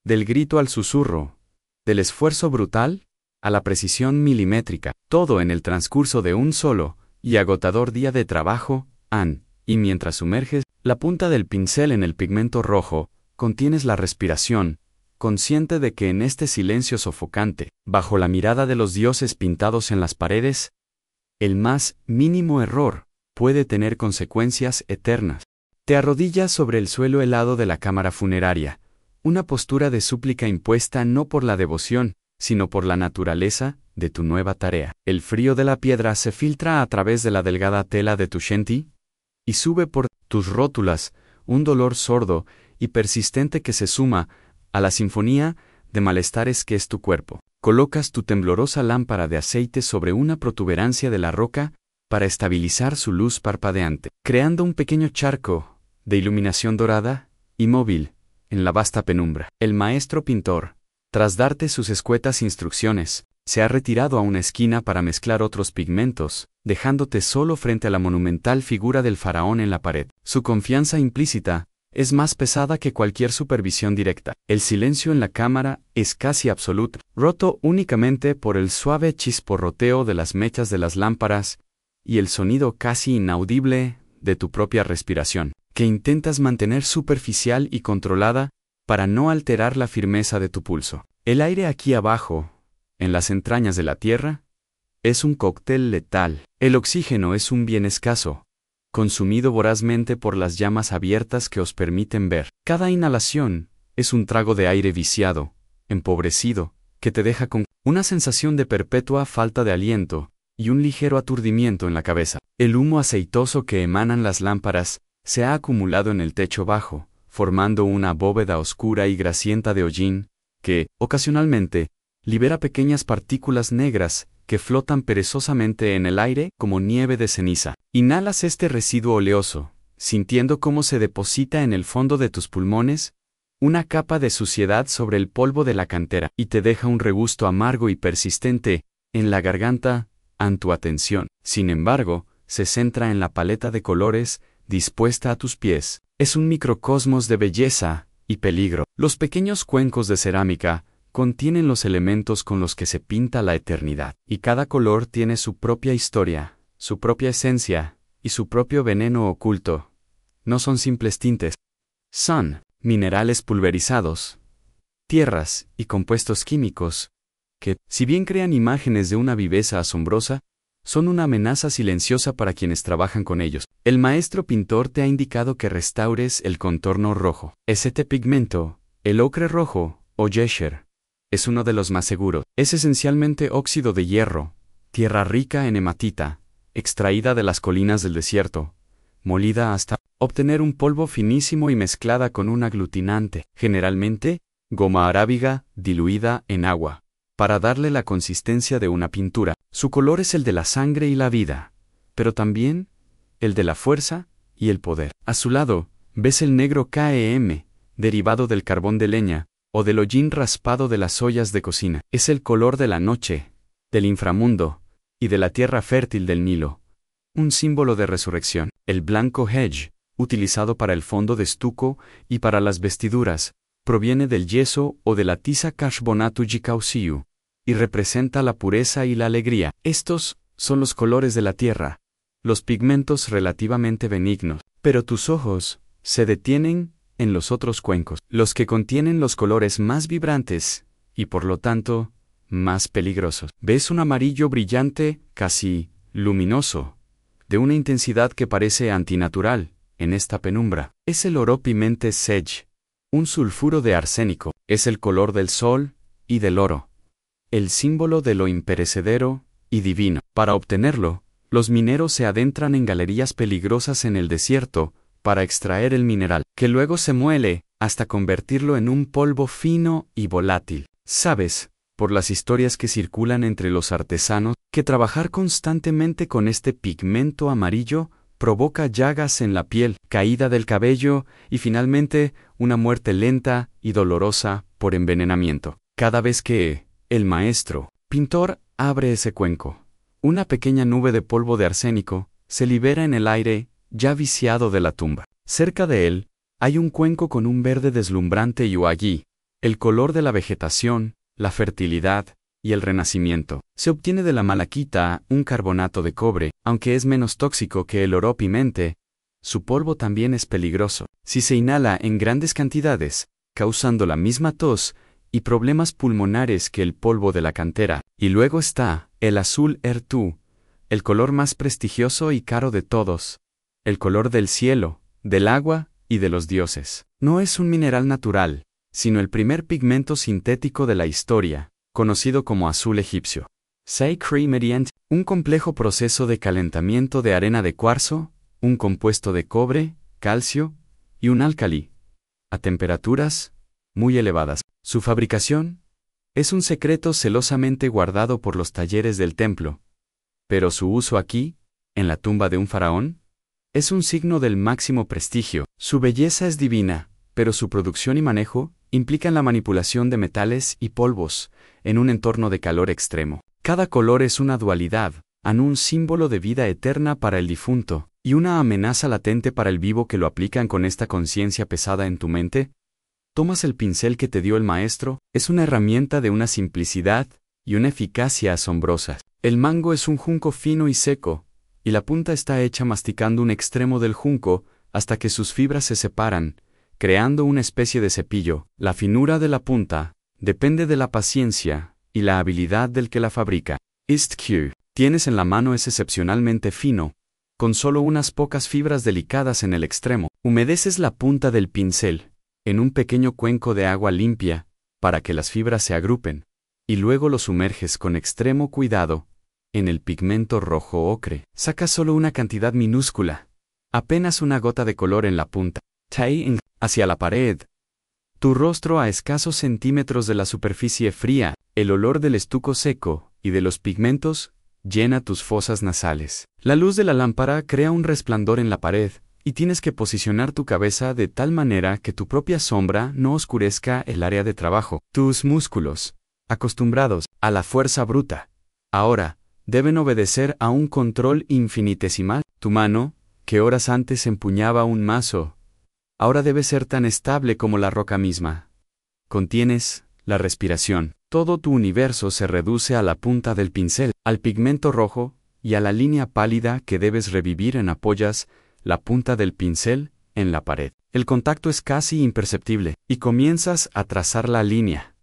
del grito al susurro, del esfuerzo brutal a la precisión milimétrica, todo en el transcurso de un solo y agotador día de trabajo, y mientras sumerges la punta del pincel en el pigmento rojo, contienes la respiración, consciente de que en este silencio sofocante, bajo la mirada de los dioses pintados en las paredes, el más mínimo error puede tener consecuencias eternas. Te arrodillas sobre el suelo helado de la cámara funeraria, una postura de súplica impuesta no por la devoción, sino por la naturaleza de tu nueva tarea. El frío de la piedra se filtra a través de la delgada tela de tu shenty y sube por tus rótulas un dolor sordo y persistente que se suma a la sinfonía de malestares que es tu cuerpo. Colocas tu temblorosa lámpara de aceite sobre una protuberancia de la roca para estabilizar su luz parpadeante, creando un pequeño charco de iluminación dorada y móvil en la vasta penumbra. El maestro pintor, tras darte sus escuetas instrucciones, se ha retirado a una esquina para mezclar otros pigmentos, dejándote solo frente a la monumental figura del faraón en la pared. Su confianza implícita es más pesada que cualquier supervisión directa. El silencio en la cámara es casi absoluto, roto únicamente por el suave chisporroteo de las mechas de las lámparas y el sonido casi inaudible de tu propia respiración, que intentas mantener superficial y controlada para no alterar la firmeza de tu pulso. El aire aquí abajo, en las entrañas de la tierra, es un cóctel letal. El oxígeno es un bien escaso, consumido vorazmente por las llamas abiertas que os permiten ver. Cada inhalación es un trago de aire viciado, empobrecido, que te deja con una sensación de perpetua falta de aliento y un ligero aturdimiento en la cabeza. El humo aceitoso que emanan las lámparas se ha acumulado en el techo bajo, formando una bóveda oscura y grasienta de hollín, que, ocasionalmente, libera pequeñas partículas negras que flotan perezosamente en el aire como nieve de ceniza. Inhalas este residuo oleoso, sintiendo cómo se deposita en el fondo de tus pulmones una capa de suciedad sobre el polvo de la cantera, y te deja un regusto amargo y persistente en la garganta. Tu atención, sin embargo, se centra en la paleta de colores dispuesta a tus pies. Es un microcosmos de belleza y peligro. Los pequeños cuencos de cerámica contienen los elementos con los que se pinta la eternidad, y cada color tiene su propia historia, su propia esencia y su propio veneno oculto. No son simples tintes. Son minerales pulverizados, tierras y compuestos químicos que, si bien crean imágenes de una viveza asombrosa, son una amenaza silenciosa para quienes trabajan con ellos. El maestro pintor te ha indicado que restaures el contorno rojo. Este pigmento, el ocre rojo o gesher, es uno de los más seguros. Es esencialmente óxido de hierro, tierra rica en hematita, extraída de las colinas del desierto, molida hasta obtener un polvo finísimo y mezclada con un aglutinante, generalmente goma arábiga diluida en agua, para darle la consistencia de una pintura. Su color es el de la sangre y la vida, pero también el de la fuerza y el poder. A su lado, ves el negro KEM, derivado del carbón de leña, o del hollín raspado de las ollas de cocina. Es el color de la noche, del inframundo, y de la tierra fértil del Nilo. Un símbolo de resurrección. El blanco hedge, utilizado para el fondo de estuco y para las vestiduras, proviene del yeso o de la tiza carbonato gicauciu, y representa la pureza y la alegría. Estos son los colores de la tierra, los pigmentos relativamente benignos, pero tus ojos se detienen en los otros cuencos, los que contienen los colores más vibrantes y por lo tanto más peligrosos. Ves un amarillo brillante, casi luminoso, de una intensidad que parece antinatural en esta penumbra. Es el oropimente sedge, un sulfuro de arsénico. Es el color del sol y del oro, el símbolo de lo imperecedero y divino. Para obtenerlo, los mineros se adentran en galerías peligrosas en el desierto para extraer el mineral, que luego se muele hasta convertirlo en un polvo fino y volátil. Sabes, por las historias que circulan entre los artesanos, que trabajar constantemente con este pigmento amarillo provoca llagas en la piel, caída del cabello y finalmente una muerte lenta y dolorosa por envenenamiento. Cada vez que el maestro pintor abre ese cuenco, una pequeña nube de polvo de arsénico se libera en el aire ya viciado de la tumba. Cerca de él hay un cuenco con un verde deslumbrante y allí, el color de la vegetación, la fertilidad y el renacimiento. Se obtiene de la malaquita un carbonato de cobre, aunque es menos tóxico que el oropimente. Su polvo también es peligroso si se inhala en grandes cantidades, causando la misma tos y problemas pulmonares que el polvo de la cantera. Y luego está el azul ertú, el color más prestigioso y caro de todos, el color del cielo, del agua y de los dioses. No es un mineral natural, sino el primer pigmento sintético de la historia, conocido como azul egipcio. Sacred mediante un complejo proceso de calentamiento de arena de cuarzo, un compuesto de cobre, calcio y un álcali, a temperaturas muy elevadas. Su fabricación es un secreto celosamente guardado por los talleres del templo, pero su uso aquí, en la tumba de un faraón, es un signo del máximo prestigio. Su belleza es divina, pero su producción y manejo implican la manipulación de metales y polvos en un entorno de calor extremo. Cada color es una dualidad, un símbolo de vida eterna para el difunto y una amenaza latente para el vivo que lo aplican con esta conciencia pesada en tu mente. Tomas el pincel que te dio el maestro, es una herramienta de una simplicidad y una eficacia asombrosas. El mango es un junco fino y seco, y la punta está hecha masticando un extremo del junco hasta que sus fibras se separan, creando una especie de cepillo. La finura de la punta depende de la paciencia y la habilidad del que la fabrica. Este tienes en la mano es excepcionalmente fino, con solo unas pocas fibras delicadas en el extremo. Humedeces la punta del pincel en un pequeño cuenco de agua limpia para que las fibras se agrupen, y luego lo sumerges con extremo cuidado en el pigmento rojo ocre. Sacas solo una cantidad minúscula, apenas una gota de color en la punta. Hacia la pared. Tu rostro a escasos centímetros de la superficie fría, el olor del estuco seco y de los pigmentos llena tus fosas nasales. La luz de la lámpara crea un resplandor en la pared, y tienes que posicionar tu cabeza de tal manera que tu propia sombra no oscurezca el área de trabajo. Tus músculos, acostumbrados a la fuerza bruta, ahora deben obedecer a un control infinitesimal. Tu mano, que horas antes empuñaba un mazo, ahora debe ser tan estable como la roca misma. Contienes la respiración. Todo tu universo se reduce a la punta del pincel, al pigmento rojo y a la línea pálida que debes revivir en apoyas la punta del pincel en la pared. El contacto es casi imperceptible y comienzas a trazar la línea.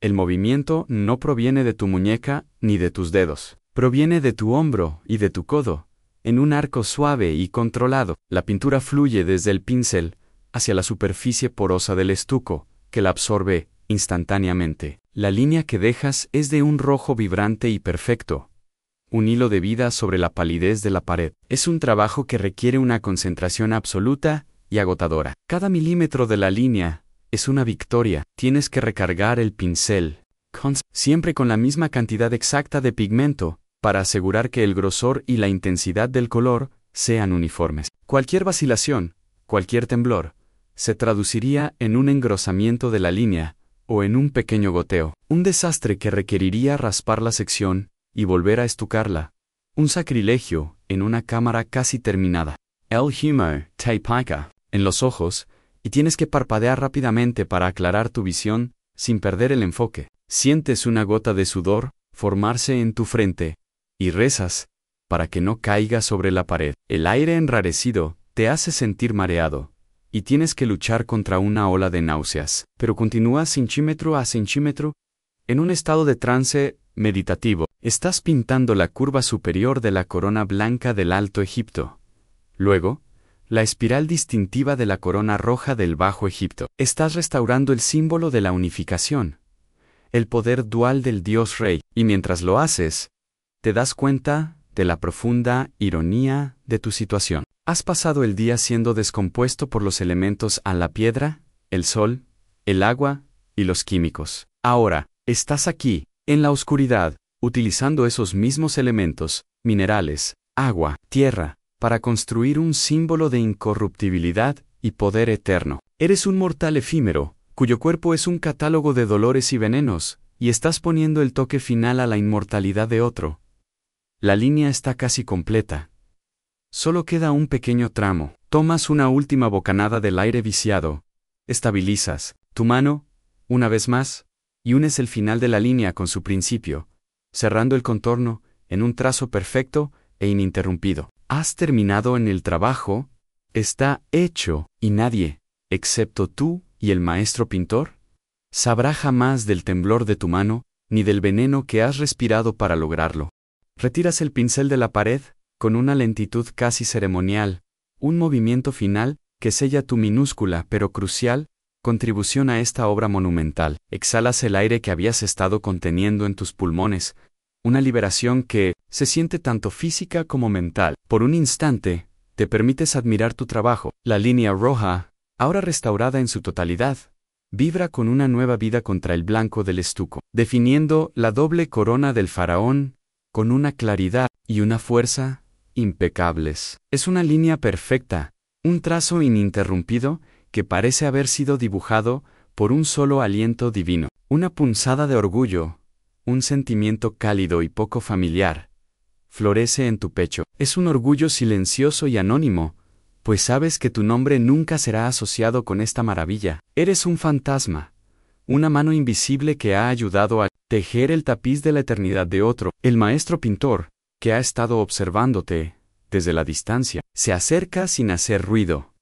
El movimiento no proviene de tu muñeca ni de tus dedos. Proviene de tu hombro y de tu codo, en un arco suave y controlado. La pintura fluye desde el pincel hacia la superficie porosa del estuco, que la absorbe instantáneamente. La línea que dejas es de un rojo vibrante y perfecto. Un hilo de vida sobre la palidez de la pared. Es un trabajo que requiere una concentración absoluta y agotadora. Cada milímetro de la línea es una victoria. Tienes que recargar el pincel, siempre con la misma cantidad exacta de pigmento, para asegurar que el grosor y la intensidad del color sean uniformes. Cualquier vacilación, cualquier temblor, se traduciría en un engrosamiento de la línea o en un pequeño goteo. Un desastre que requeriría raspar la sección y volver a estucarla. Un sacrilegio en una cámara casi terminada. El humo te pica en los ojos y tienes que parpadear rápidamente para aclarar tu visión sin perder el enfoque. Sientes una gota de sudor formarse en tu frente y rezas para que no caiga sobre la pared. El aire enrarecido te hace sentir mareado y tienes que luchar contra una ola de náuseas. Pero continúas centímetro a centímetro en un estado de trance meditativo. Estás pintando la curva superior de la corona blanca del Alto Egipto. Luego, la espiral distintiva de la corona roja del Bajo Egipto. Estás restaurando el símbolo de la unificación, el poder dual del Dios Rey, y mientras lo haces, te das cuenta de la profunda ironía de tu situación. Has pasado el día siendo descompuesto por los elementos a la piedra, el sol, el agua y los químicos. Ahora, estás aquí, en la oscuridad, utilizando esos mismos elementos, minerales, agua, tierra, para construir un símbolo de incorruptibilidad y poder eterno. Eres un mortal efímero, cuyo cuerpo es un catálogo de dolores y venenos, y estás poniendo el toque final a la inmortalidad de otro. La línea está casi completa. Solo queda un pequeño tramo. Tomas una última bocanada del aire viciado. Estabilizas tu mano, una vez más, y unes el final de la línea con su principio, cerrando el contorno en un trazo perfecto e ininterrumpido. Has terminado en el trabajo, está hecho, y nadie, excepto tú y el maestro pintor, sabrá jamás del temblor de tu mano, ni del veneno que has respirado para lograrlo. Retiras el pincel de la pared, con una lentitud casi ceremonial, un movimiento final que sella tu minúscula pero crucial contribución a esta obra monumental. Exhalas el aire que habías estado conteniendo en tus pulmones, una liberación que se siente tanto física como mental. Por un instante, te permites admirar tu trabajo. La línea roja, ahora restaurada en su totalidad, vibra con una nueva vida contra el blanco del estuco, definiendo la doble corona del faraón, con una claridad y una fuerza impecables. Es una línea perfecta, un trazo ininterrumpido que parece haber sido dibujado por un solo aliento divino. Una punzada de orgullo, un sentimiento cálido y poco familiar, florece en tu pecho. Es un orgullo silencioso y anónimo, pues sabes que tu nombre nunca será asociado con esta maravilla. Eres un fantasma, una mano invisible que ha ayudado a tejer el tapiz de la eternidad de otro. El maestro pintor, que ha estado observándote desde la distancia, se acerca sin hacer ruido,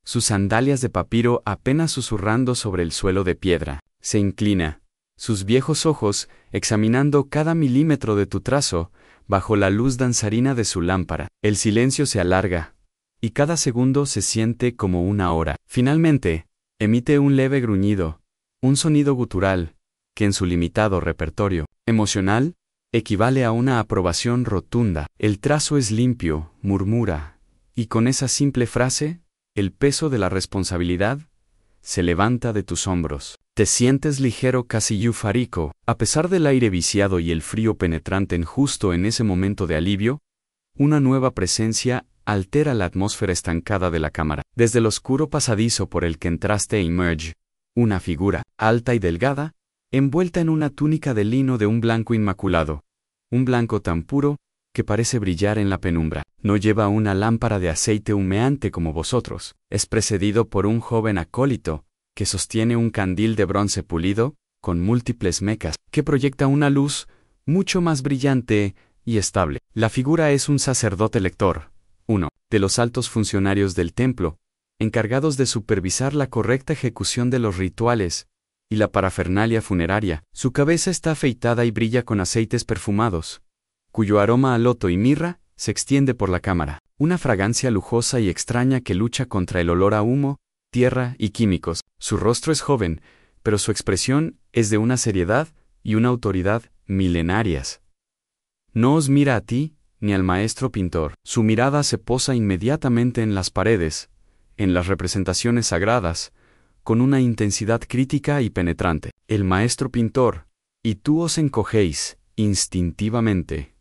sus sandalias de papiro apenas susurrando sobre el suelo de piedra. Se inclina, sus viejos ojos examinando cada milímetro de tu trazo bajo la luz danzarina de su lámpara. El silencio se alarga, y cada segundo se siente como una hora. Finalmente, emite un leve gruñido, un sonido gutural, que en su limitado repertorio emocional equivale a una aprobación rotunda. El trazo es limpio, murmura, y con esa simple frase, el peso de la responsabilidad se levanta de tus hombros. Te sientes ligero, casi eufórico. A pesar del aire viciado y el frío penetrante justo en ese momento de alivio, una nueva presencia altera la atmósfera estancada de la cámara. Desde el oscuro pasadizo por el que entraste emerge una figura, alta y delgada, envuelta en una túnica de lino de un blanco inmaculado. Un blanco tan puro que parece brillar en la penumbra. No lleva una lámpara de aceite humeante como vosotros. Es precedido por un joven acólito, que sostiene un candil de bronce pulido, con múltiples mecas, que proyecta una luz mucho más brillante y estable. La figura es un sacerdote lector, uno de los altos funcionarios del templo, encargados de supervisar la correcta ejecución de los rituales y la parafernalia funeraria. Su cabeza está afeitada y brilla con aceites perfumados, cuyo aroma a loto y mirra se extiende por la cámara. Una fragancia lujosa y extraña que lucha contra el olor a humo, tierra y químicos. Su rostro es joven, pero su expresión es de una seriedad y una autoridad milenarias. No os mira a ti, ni al maestro pintor. Su mirada se posa inmediatamente en las paredes, en las representaciones sagradas, con una intensidad crítica y penetrante. El maestro pintor, y tú os encogéis, instintivamente,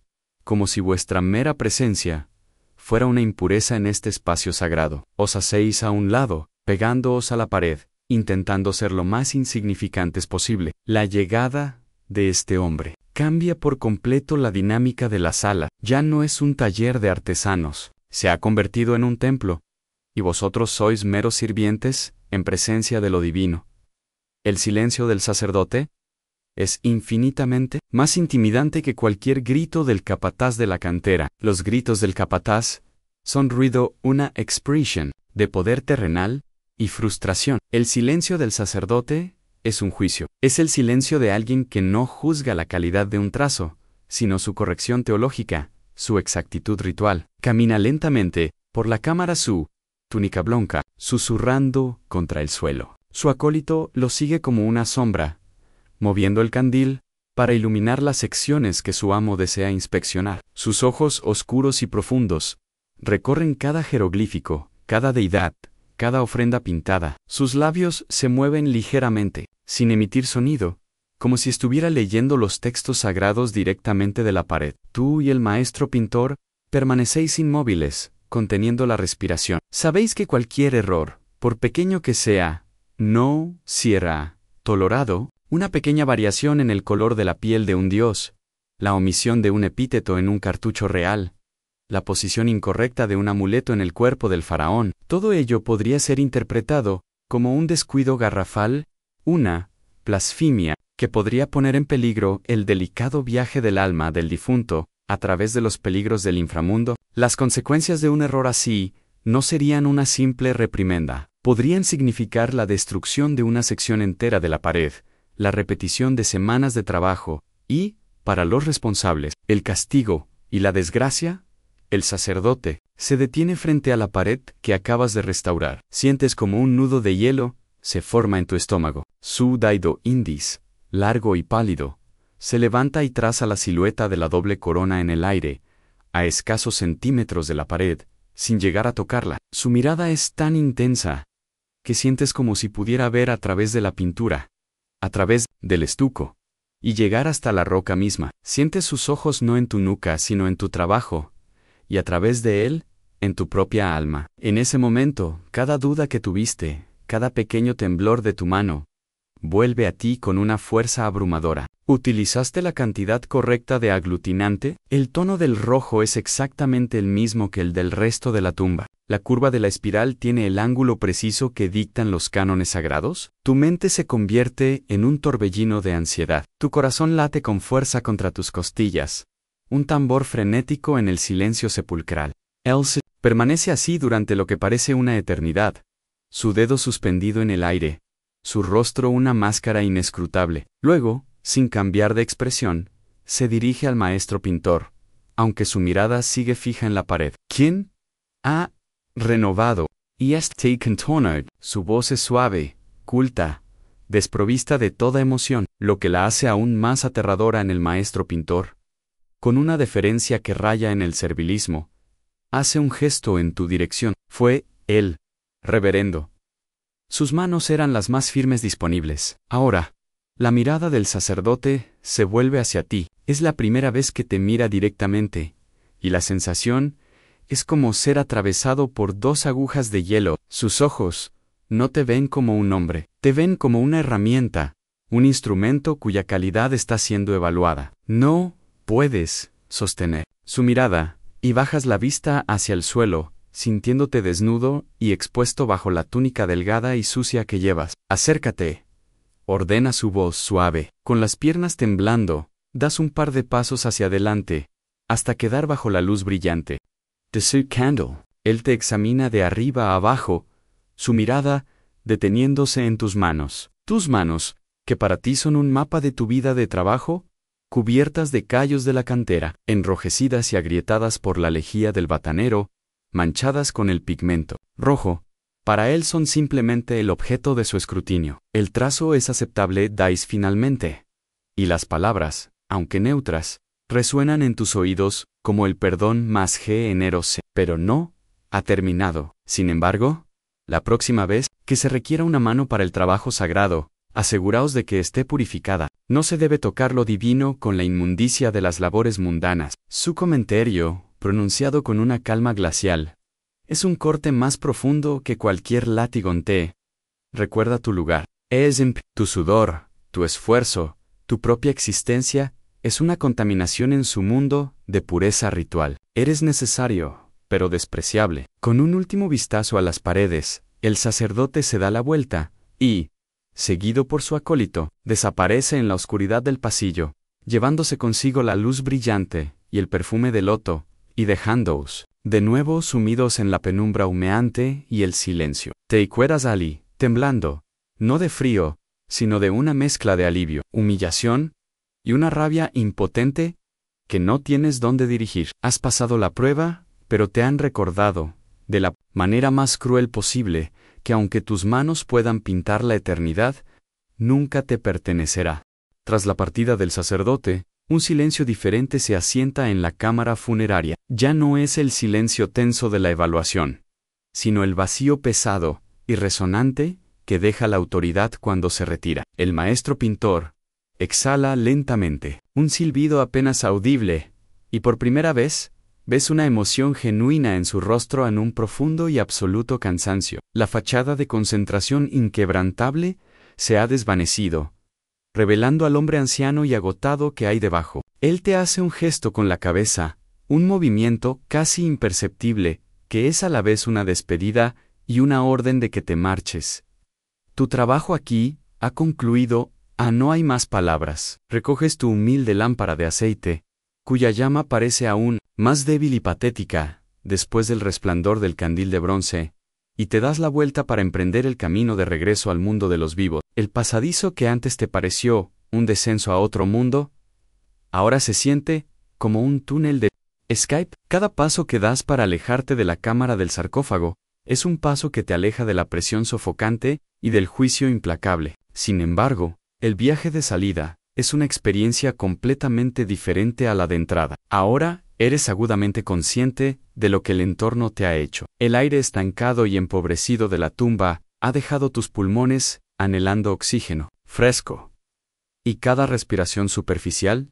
como si vuestra mera presencia fuera una impureza en este espacio sagrado. Os hacéis a un lado, pegándoos a la pared, intentando ser lo más insignificantes posible. La llegada de este hombre cambia por completo la dinámica de la sala. Ya no es un taller de artesanos, se ha convertido en un templo, y vosotros sois meros sirvientes en presencia de lo divino. El silencio del sacerdote es infinitamente más intimidante que cualquier grito del capataz de la cantera. Los gritos del capataz son ruido, una expresión de poder terrenal y frustración. El silencio del sacerdote es un juicio. Es el silencio de alguien que no juzga la calidad de un trazo, sino su corrección teológica, su exactitud ritual. Camina lentamente por la cámara, su túnica blanca, susurrando contra el suelo. Su acólito lo sigue como una sombra, moviendo el candil para iluminar las secciones que su amo desea inspeccionar. Sus ojos oscuros y profundos recorren cada jeroglífico, cada deidad, cada ofrenda pintada. Sus labios se mueven ligeramente, sin emitir sonido, como si estuviera leyendo los textos sagrados directamente de la pared. Tú y el maestro pintor permanecéis inmóviles, conteniendo la respiración. Sabéis que cualquier error, por pequeño que sea, no será tolerado. Una pequeña variación en el color de la piel de un dios, la omisión de un epíteto en un cartucho real, la posición incorrecta de un amuleto en el cuerpo del faraón, todo ello podría ser interpretado como un descuido garrafal, una blasfemia, que podría poner en peligro el delicado viaje del alma del difunto a través de los peligros del inframundo. Las consecuencias de un error así no serían una simple reprimenda, podrían significar la destrucción de una sección entera de la pared, la repetición de semanas de trabajo y, para los responsables, el castigo y la desgracia. El sacerdote se detiene frente a la pared que acabas de restaurar. Sientes como un nudo de hielo se forma en tu estómago. Su dedo índice, largo y pálido, se levanta y traza la silueta de la doble corona en el aire, a escasos centímetros de la pared, sin llegar a tocarla. Su mirada es tan intensa que sientes como si pudiera ver a través de la pintura, a través del estuco, y llegar hasta la roca misma. Sientes sus ojos no en tu nuca, sino en tu trabajo, y a través de él, en tu propia alma. En ese momento, cada duda que tuviste, cada pequeño temblor de tu mano, vuelve a ti con una fuerza abrumadora. ¿Utilizaste la cantidad correcta de aglutinante? El tono del rojo es exactamente el mismo que el del resto de la tumba. ¿La curva de la espiral tiene el ángulo preciso que dictan los cánones sagrados? Tu mente se convierte en un torbellino de ansiedad. Tu corazón late con fuerza contra tus costillas, un tambor frenético en el silencio sepulcral. Elsie permanece así durante lo que parece una eternidad, su dedo suspendido en el aire, su rostro una máscara inescrutable. Luego, sin cambiar de expresión, se dirige al maestro pintor, aunque su mirada sigue fija en la pared. ¿Quién ha renovado y taken toned? Su voz es suave, culta, desprovista de toda emoción, lo que la hace aún más aterradora en el maestro pintor. Con una deferencia que raya en el servilismo, hace un gesto en tu dirección. Fue él, reverendo. Sus manos eran las más firmes disponibles. Ahora, la mirada del sacerdote se vuelve hacia ti. Es la primera vez que te mira directamente, y la sensación es como ser atravesado por dos agujas de hielo. Sus ojos no te ven como un hombre, te ven como una herramienta, un instrumento cuya calidad está siendo evaluada. No puedes sostener su mirada, y bajas la vista hacia el suelo, sintiéndote desnudo y expuesto bajo la túnica delgada y sucia que llevas. Acércate, ordena su voz suave. Con las piernas temblando, das un par de pasos hacia adelante, hasta quedar bajo la luz brillante. The Silk Candle. Él te examina de arriba a abajo, su mirada deteniéndose en tus manos. Tus manos, que para ti son un mapa de tu vida de trabajo, cubiertas de callos de la cantera, enrojecidas y agrietadas por la lejía del batanero, manchadas con el pigmento rojo, para él son simplemente el objeto de su escrutinio. El trazo es aceptable, Dice finalmente. Y las palabras, aunque neutras, resuenan en tus oídos como el perdón más generoso. Pero no ha terminado. Sin embargo, la próxima vez que se requiera una mano para el trabajo sagrado, aseguraos de que esté purificada. No se debe tocar lo divino con la inmundicia de las labores mundanas. Su comentario, pronunciado con una calma glacial, es un corte más profundo que cualquier látigo en té. Recuerda tu lugar. Tu sudor, tu esfuerzo, tu propia existencia, es una contaminación en su mundo de pureza ritual. Eres necesario, pero despreciable. Con un último vistazo a las paredes, el sacerdote se da la vuelta, y, seguido por su acólito, desaparece en la oscuridad del pasillo, llevándose consigo la luz brillante y el perfume de loto, y dejándoos, de nuevo sumidos en la penumbra humeante y el silencio. Te acuerdas, Ali, temblando, no de frío, sino de una mezcla de alivio, humillación y una rabia impotente que no tienes dónde dirigir. Has pasado la prueba, pero te han recordado, de la manera más cruel posible, que aunque tus manos puedan pintar la eternidad, nunca te pertenecerá. Tras la partida del sacerdote, un silencio diferente se asienta en la cámara funeraria. Ya no es el silencio tenso de la evaluación, sino el vacío pesado y resonante que deja la autoridad cuando se retira. El maestro pintor exhala lentamente, un silbido apenas audible, y por primera vez, ves una emoción genuina en su rostro en un profundo y absoluto cansancio. La fachada de concentración inquebrantable se ha desvanecido, revelando al hombre anciano y agotado que hay debajo. Él te hace un gesto con la cabeza, un movimiento casi imperceptible, que es a la vez una despedida y una orden de que te marches. Tu trabajo aquí ha concluido, no hay más palabras. Recoges tu humilde lámpara de aceite, cuya llama parece aún más débil y patética, después del resplandor del candil de bronce, y te das la vuelta para emprender el camino de regreso al mundo de los vivos. El pasadizo que antes te pareció un descenso a otro mundo, ahora se siente como un túnel de Skype. Cada paso que das para alejarte de la cámara del sarcófago es un paso que te aleja de la presión sofocante y del juicio implacable. Sin embargo, el viaje de salida es una experiencia completamente diferente a la de entrada. Ahora, eres agudamente consciente de lo que el entorno te ha hecho. El aire estancado y empobrecido de la tumba ha dejado tus pulmones anhelando oxígeno fresco, y cada respiración superficial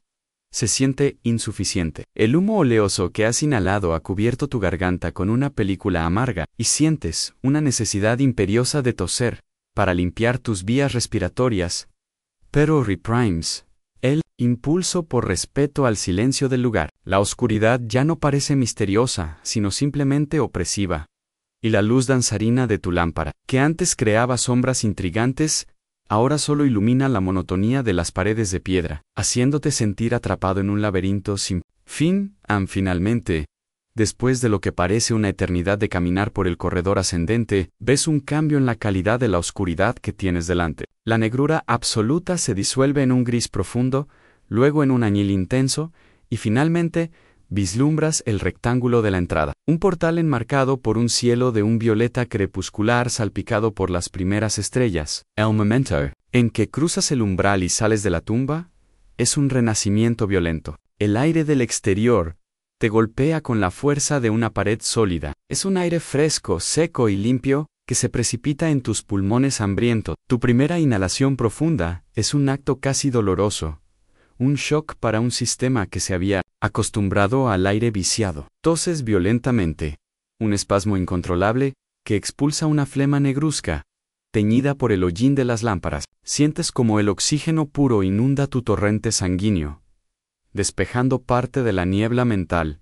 se siente insuficiente. El humo oleoso que has inhalado ha cubierto tu garganta con una película amarga, y sientes una necesidad imperiosa de toser para limpiar tus vías respiratorias. Pero reprimes el impulso por respeto al silencio del lugar. La oscuridad ya no parece misteriosa, sino simplemente opresiva. Y la luz danzarina de tu lámpara, que antes creaba sombras intrigantes, ahora solo ilumina la monotonía de las paredes de piedra, haciéndote sentir atrapado en un laberinto sin fin. Finalmente, después de lo que parece una eternidad de caminar por el corredor ascendente, ves un cambio en la calidad de la oscuridad que tienes delante. La negrura absoluta se disuelve en un gris profundo, luego en un añil intenso, y finalmente vislumbras el rectángulo de la entrada. Un portal enmarcado por un cielo de un violeta crepuscular salpicado por las primeras estrellas. El momento en que cruzas el umbral y sales de la tumba es un renacimiento violento. El aire del exterior te golpea con la fuerza de una pared sólida. Es un aire fresco, seco y limpio que se precipita en tus pulmones hambrientos. Tu primera inhalación profunda es un acto casi doloroso, un shock para un sistema que se había acostumbrado al aire viciado. Toses violentamente, un espasmo incontrolable que expulsa una flema negruzca, teñida por el hollín de las lámparas. Sientes como el oxígeno puro inunda tu torrente sanguíneo, despejando parte de la niebla mental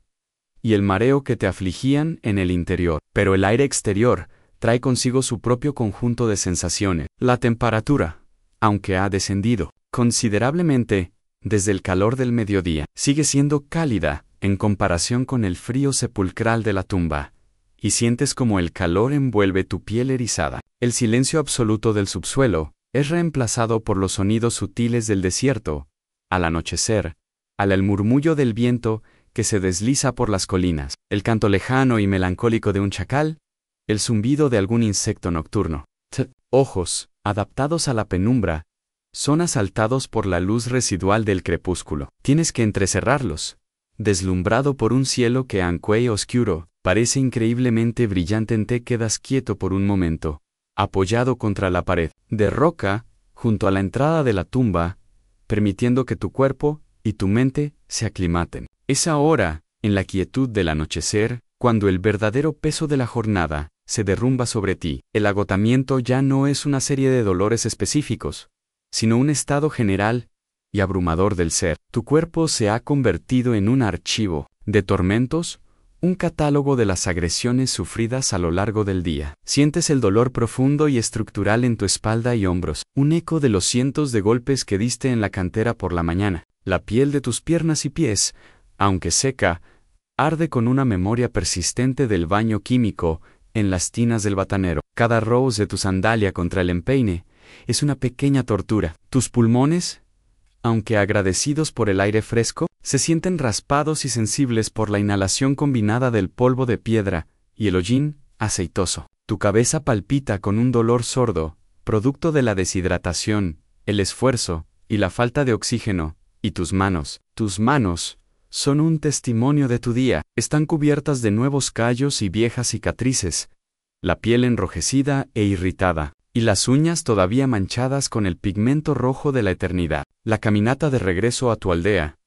y el mareo que te afligían en el interior. Pero el aire exterior trae consigo su propio conjunto de sensaciones. La temperatura, aunque ha descendido considerablemente desde el calor del mediodía, sigue siendo cálida en comparación con el frío sepulcral de la tumba, y sientes como el calor envuelve tu piel erizada. El silencio absoluto del subsuelo es reemplazado por los sonidos sutiles del desierto, al anochecer, al murmullo del viento que se desliza por las colinas, el canto lejano y melancólico de un chacal, el zumbido de algún insecto nocturno. Ojos, adaptados a la penumbra, son asaltados por la luz residual del crepúsculo. Tienes que entrecerrarlos, deslumbrado por un cielo que aunque oscuro, parece increíblemente brillante. Te quedas quieto por un momento, apoyado contra la pared de roca, junto a la entrada de la tumba, permitiendo que tu cuerpo y tu mente se aclimaten. Es ahora, en la quietud del anochecer, cuando el verdadero peso de la jornada se derrumba sobre ti. El agotamiento ya no es una serie de dolores específicos, sino un estado general y abrumador del ser. Tu cuerpo se ha convertido en un archivo de tormentos, un catálogo de las agresiones sufridas a lo largo del día. Sientes el dolor profundo y estructural en tu espalda y hombros, un eco de los cientos de golpes que diste en la cantera por la mañana. La piel de tus piernas y pies, aunque seca, arde con una memoria persistente del baño químico en las tinas del batanero. Cada roce de tu sandalia contra el empeine es una pequeña tortura. Tus pulmones, aunque agradecidos por el aire fresco, se sienten raspados y sensibles por la inhalación combinada del polvo de piedra y el hollín aceitoso. Tu cabeza palpita con un dolor sordo, producto de la deshidratación, el esfuerzo y la falta de oxígeno, y tus manos son un testimonio de tu día. Están cubiertas de nuevos callos y viejas cicatrices, la piel enrojecida e irritada, y las uñas todavía manchadas con el pigmento rojo de la eternidad. La caminata de regreso a tu aldea,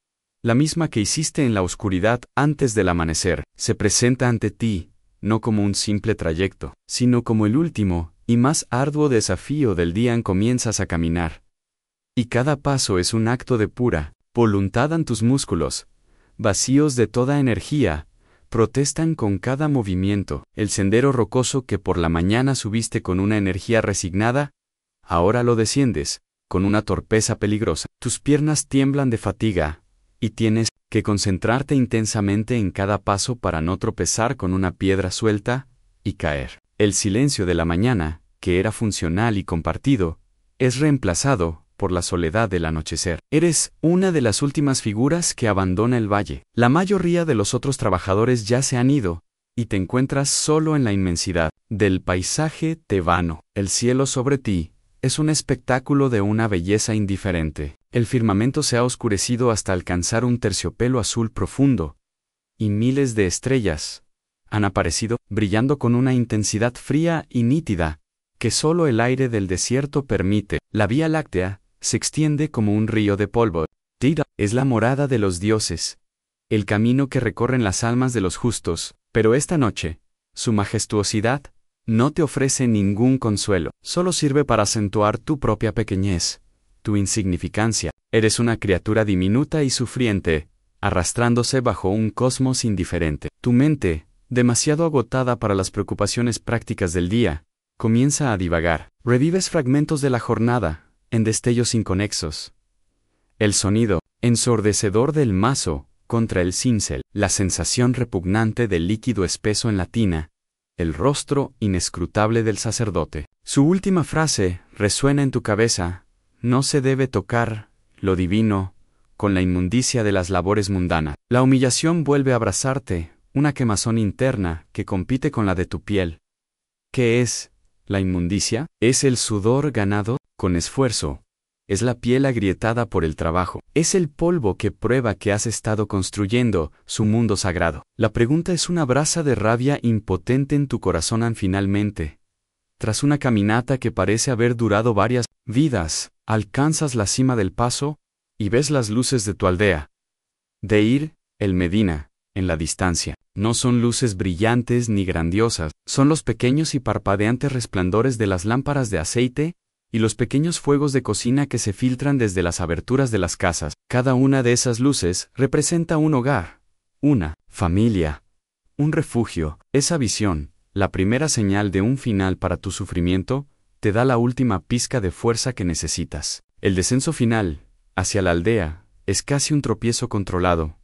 la misma que hiciste en la oscuridad antes del amanecer, se presenta ante ti, no como un simple trayecto, sino como el último y más arduo desafío del día en que comienzas a caminar. Y cada paso es un acto de pura voluntad en tus músculos, vacíos de toda energía, protestan con cada movimiento. El sendero rocoso que por la mañana subiste con una energía resignada, ahora lo desciendes, con una torpeza peligrosa. Tus piernas tiemblan de fatiga, y tienes que concentrarte intensamente en cada paso para no tropezar con una piedra suelta y caer. El silencio de la mañana, que era funcional y compartido, es reemplazado por la soledad del anochecer. Eres una de las últimas figuras que abandona el valle. La mayoría de los otros trabajadores ya se han ido, y te encuentras solo en la inmensidad del paisaje tebano. El cielo sobre ti es un espectáculo de una belleza indiferente. El firmamento se ha oscurecido hasta alcanzar un terciopelo azul profundo, y miles de estrellas han aparecido, brillando con una intensidad fría y nítida que solo el aire del desierto permite. La Vía Láctea se extiende como un río de polvo. Tira es la morada de los dioses, el camino que recorren las almas de los justos, pero esta noche, su majestuosidad no te ofrece ningún consuelo, solo sirve para acentuar tu propia pequeñez, tu insignificancia. Eres una criatura diminuta y sufriente, arrastrándose bajo un cosmos indiferente. Tu mente, demasiado agotada para las preocupaciones prácticas del día, comienza a divagar. Revives fragmentos de la jornada, en destellos inconexos. El sonido ensordecedor del mazo contra el cincel, la sensación repugnante del líquido espeso en la tina, el rostro inescrutable del sacerdote. Su última frase resuena en tu cabeza: no se debe tocar lo divino con la inmundicia de las labores mundanas. La humillación vuelve a abrazarte, una quemazón interna que compite con la de tu piel. ¿Qué es la inmundicia? Es el sudor ganado con esfuerzo. Es la piel agrietada por el trabajo. Es el polvo que prueba que has estado construyendo su mundo sagrado. La pregunta es una brasa de rabia impotente en tu corazón. Finalmente, tras una caminata que parece haber durado varias vidas, alcanzas la cima del paso y ves las luces de tu aldea. Deir el Medina, en la distancia. No son luces brillantes ni grandiosas, son los pequeños y parpadeantes resplandores de las lámparas de aceite y los pequeños fuegos de cocina que se filtran desde las aberturas de las casas. Cada una de esas luces representa un hogar, una familia, un refugio. Esa visión, la primera señal de un final para tu sufrimiento, te da la última pizca de fuerza que necesitas. El descenso final, hacia la aldea, es casi un tropiezo controlado.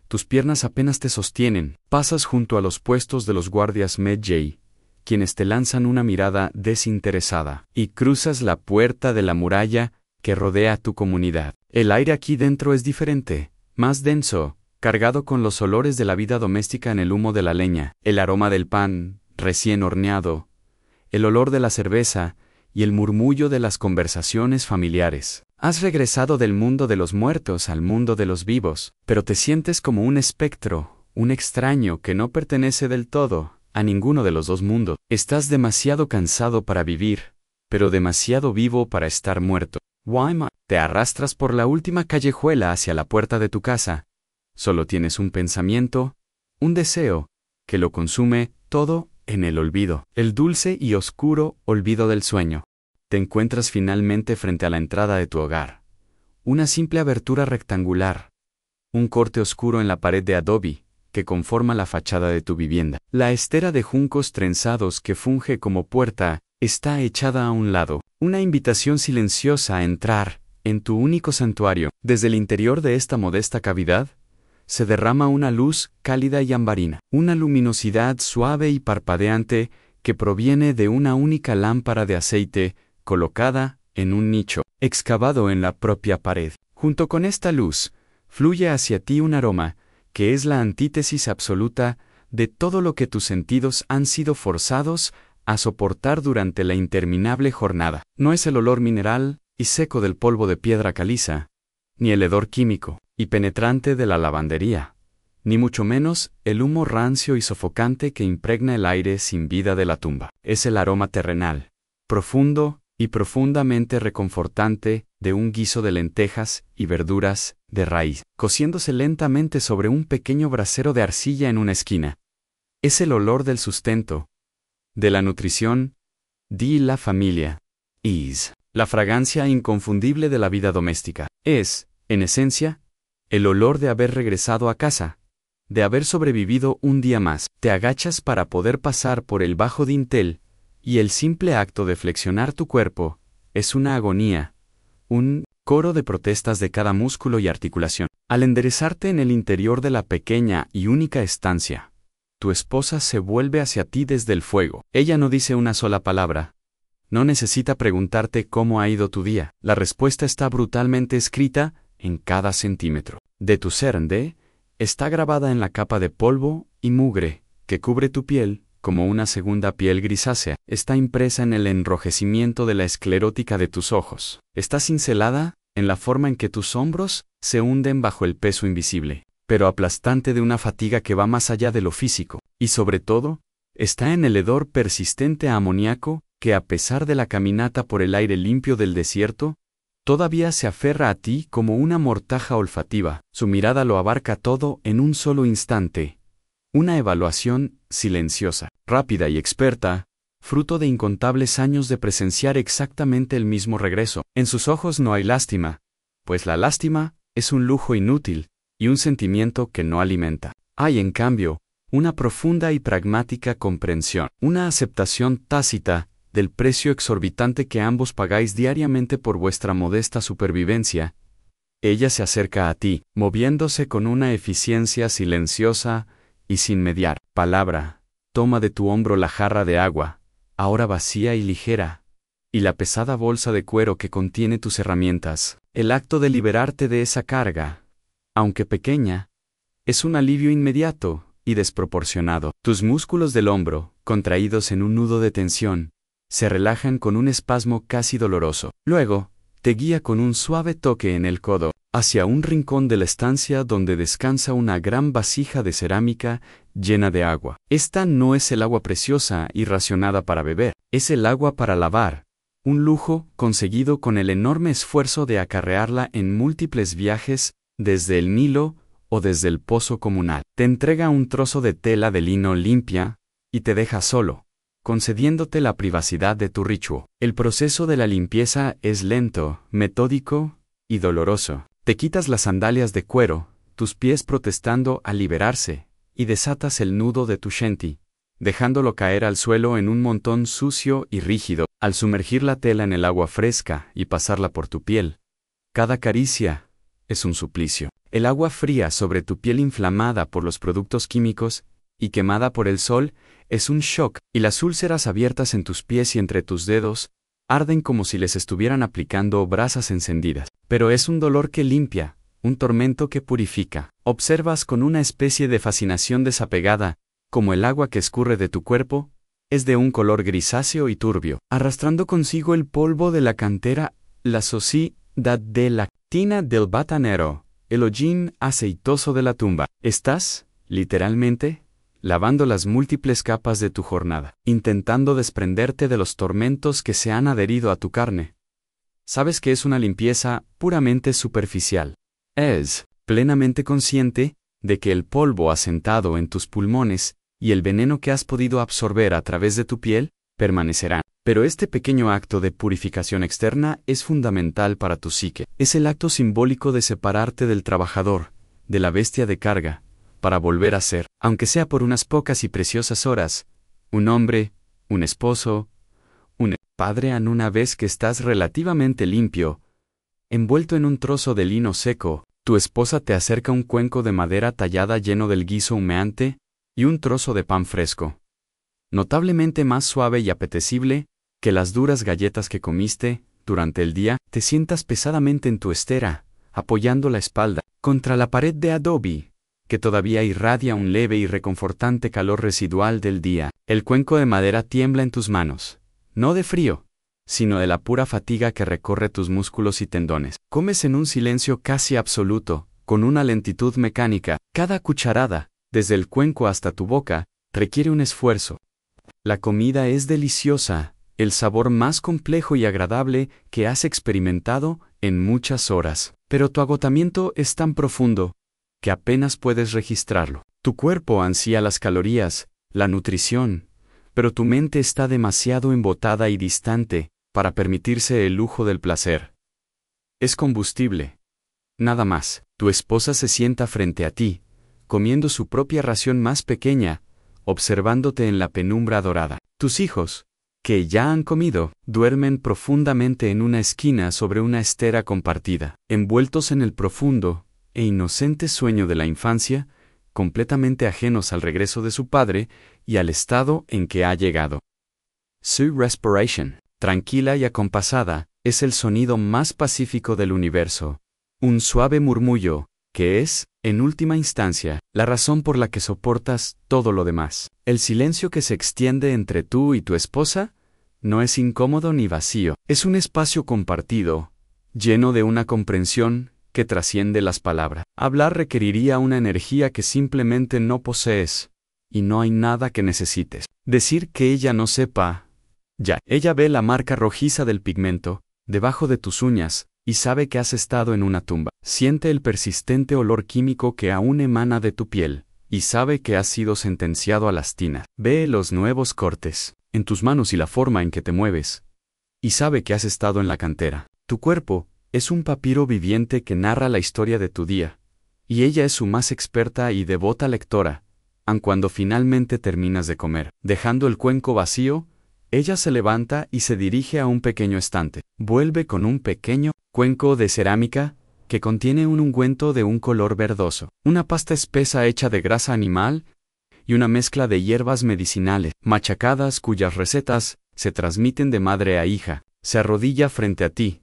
Tus piernas apenas te sostienen. Pasas junto a los puestos de los guardias Medjay, quienes te lanzan una mirada desinteresada, y cruzas la puerta de la muralla que rodea tu comunidad. El aire aquí dentro es diferente, más denso, cargado con los olores de la vida doméstica en el humo de la leña, el aroma del pan recién horneado, el olor de la cerveza y el murmullo de las conversaciones familiares. Has regresado del mundo de los muertos al mundo de los vivos, pero te sientes como un espectro, un extraño que no pertenece del todo a ninguno de los dos mundos. Estás demasiado cansado para vivir, pero demasiado vivo para estar muerto. Wyman, te arrastras por la última callejuela hacia la puerta de tu casa. Solo tienes un pensamiento, un deseo, que lo consume todo en el olvido. El dulce y oscuro olvido del sueño. Te encuentras finalmente frente a la entrada de tu hogar. Una simple abertura rectangular. Un corte oscuro en la pared de adobe que conforma la fachada de tu vivienda. La estera de juncos trenzados que funge como puerta está echada a un lado. Una invitación silenciosa a entrar en tu único santuario. Desde el interior de esta modesta cavidad, se derrama una luz cálida y ambarina. Una luminosidad suave y parpadeante que proviene de una única lámpara de aceite colocada en un nicho, excavado en la propia pared. Junto con esta luz, fluye hacia ti un aroma que es la antítesis absoluta de todo lo que tus sentidos han sido forzados a soportar durante la interminable jornada. No es el olor mineral y seco del polvo de piedra caliza, ni el hedor químico y penetrante de la lavandería, ni mucho menos el humo rancio y sofocante que impregna el aire sin vida de la tumba. Es el aroma terrenal, profundo y profundamente reconfortante de un guiso de lentejas y verduras de raíz, cociéndose lentamente sobre un pequeño brasero de arcilla en una esquina. Es el olor del sustento, de la nutrición, de la familia. Es la fragancia inconfundible de la vida doméstica. Es, en esencia, el olor de haber regresado a casa, de haber sobrevivido un día más. Te agachas para poder pasar por el bajo dintel, y el simple acto de flexionar tu cuerpo es una agonía, un coro de protestas de cada músculo y articulación. Al enderezarte en el interior de la pequeña y única estancia, tu esposa se vuelve hacia ti desde el fuego. Ella no dice una sola palabra. No necesita preguntarte cómo ha ido tu día. La respuesta está brutalmente escrita en cada centímetro de tu ser. Está grabada en la capa de polvo y mugre que cubre tu piel como una segunda piel grisácea. Está impresa en el enrojecimiento de la esclerótica de tus ojos. Está cincelada en la forma en que tus hombros se hunden bajo el peso invisible, pero aplastante de una fatiga que va más allá de lo físico. Y sobre todo, está en el hedor persistente a amoníaco que, a pesar de la caminata por el aire limpio del desierto, todavía se aferra a ti como una mortaja olfativa. Su mirada lo abarca todo en un solo instante. Una evaluación silenciosa, rápida y experta, fruto de incontables años de presenciar exactamente el mismo regreso. En sus ojos no hay lástima, pues la lástima es un lujo inútil y un sentimiento que no alimenta. Hay, en cambio, una profunda y pragmática comprensión, una aceptación tácita del precio exorbitante que ambos pagáis diariamente por vuestra modesta supervivencia. Ella se acerca a ti, moviéndose con una eficiencia silenciosa y sin mediar palabra. Toma de tu hombro la jarra de agua, ahora vacía y ligera, y la pesada bolsa de cuero que contiene tus herramientas. El acto de liberarte de esa carga, aunque pequeña, es un alivio inmediato y desproporcionado. Tus músculos del hombro, contraídos en un nudo de tensión, se relajan con un espasmo casi doloroso. Luego, te guía con un suave toque en el codo hacia un rincón de la estancia donde descansa una gran vasija de cerámica llena de agua. Esta no es el agua preciosa y racionada para beber, es el agua para lavar, un lujo conseguido con el enorme esfuerzo de acarrearla en múltiples viajes desde el Nilo o desde el pozo comunal. Te entrega un trozo de tela de lino limpia y te deja solo, concediéndote la privacidad de tu ritual. El proceso de la limpieza es lento, metódico y doloroso. Te quitas las sandalias de cuero, tus pies protestando al liberarse, y desatas el nudo de tu shenty, dejándolo caer al suelo en un montón sucio y rígido. Al sumergir la tela en el agua fresca y pasarla por tu piel, cada caricia es un suplicio. El agua fría sobre tu piel inflamada por los productos químicos y quemada por el sol es un shock, y las úlceras abiertas en tus pies y entre tus dedos arden como si les estuvieran aplicando brasas encendidas. Pero es un dolor que limpia, un tormento que purifica. Observas con una especie de fascinación desapegada como el agua que escurre de tu cuerpo es de un color grisáceo y turbio, arrastrando consigo el polvo de la cantera, la sociedad de la tina del batanero, el hollín aceitoso de la tumba. Estás, literalmente, lavando las múltiples capas de tu jornada, intentando desprenderte de los tormentos que se han adherido a tu carne. Sabes que es una limpieza puramente superficial. Es plenamente consciente de que el polvo asentado en tus pulmones y el veneno que has podido absorber a través de tu piel permanecerán. Pero este pequeño acto de purificación externa es fundamental para tu psique. Es el acto simbólico de separarte del trabajador, de la bestia de carga, para volver a ser, aunque sea por unas pocas y preciosas horas, un hombre, un esposo, un padre. Una vez que estás relativamente limpio, envuelto en un trozo de lino seco, tu esposa te acerca un cuenco de madera tallada lleno del guiso humeante y un trozo de pan fresco, notablemente más suave y apetecible que las duras galletas que comiste durante el día. Te sientas pesadamente en tu estera, apoyando la espalda contra la pared de adobe, que todavía irradia un leve y reconfortante calor residual del día. El cuenco de madera tiembla en tus manos, no de frío, sino de la pura fatiga que recorre tus músculos y tendones. Comes en un silencio casi absoluto, con una lentitud mecánica. Cada cucharada, desde el cuenco hasta tu boca, requiere un esfuerzo. La comida es deliciosa, el sabor más complejo y agradable que has experimentado en muchas horas. Pero tu agotamiento es tan profundo que apenas puedes registrarlo. Tu cuerpo ansía las calorías, la nutrición, pero tu mente está demasiado embotada y distante para permitirse el lujo del placer. Es combustible. Nada más. Tu esposa se sienta frente a ti, comiendo su propia ración más pequeña, observándote en la penumbra dorada. Tus hijos, que ya han comido, duermen profundamente en una esquina sobre una estera compartida, envueltos en el profundo e inocente sueño de la infancia, completamente ajenos al regreso de su padre y al estado en que ha llegado. Su respiration, tranquila y acompasada, es el sonido más pacífico del universo, un suave murmullo, que es, en última instancia, la razón por la que soportas todo lo demás. El silencio que se extiende entre tú y tu esposa no es incómodo ni vacío, es un espacio compartido, lleno de una comprensión que trasciende las palabras. Hablar requeriría una energía que simplemente no posees, y no hay nada que necesites. Decir que ella no sepa, ya. Ella ve la marca rojiza del pigmento debajo de tus uñas, y sabe que has estado en una tumba. Siente el persistente olor químico que aún emana de tu piel, y sabe que has sido sentenciado a las tinas. Ve los nuevos cortes en tus manos y la forma en que te mueves, y sabe que has estado en la cantera. Tu cuerpo es un papiro viviente que narra la historia de tu día, y ella es su más experta y devota lectora, aun cuando finalmente terminas de comer. Dejando el cuenco vacío, ella se levanta y se dirige a un pequeño estante. Vuelve con un pequeño cuenco de cerámica que contiene un ungüento de un color verdoso, una pasta espesa hecha de grasa animal y una mezcla de hierbas medicinales machacadas cuyas recetas se transmiten de madre a hija. Se arrodilla frente a ti,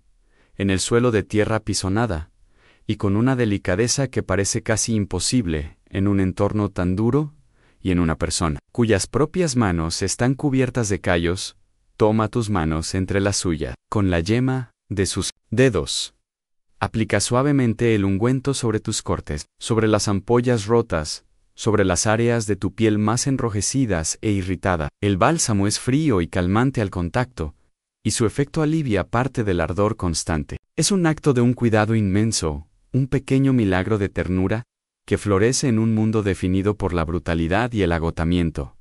en el suelo de tierra apisonada, y con una delicadeza que parece casi imposible en un entorno tan duro y en una persona cuyas propias manos están cubiertas de callos, toma tus manos entre las suyas. Con la yema de sus dedos, aplica suavemente el ungüento sobre tus cortes, sobre las ampollas rotas, sobre las áreas de tu piel más enrojecidas e irritadas. El bálsamo es frío y calmante al contacto, y su efecto alivia parte del ardor constante. Es un acto de un cuidado inmenso, un pequeño milagro de ternura, que florece en un mundo definido por la brutalidad y el agotamiento.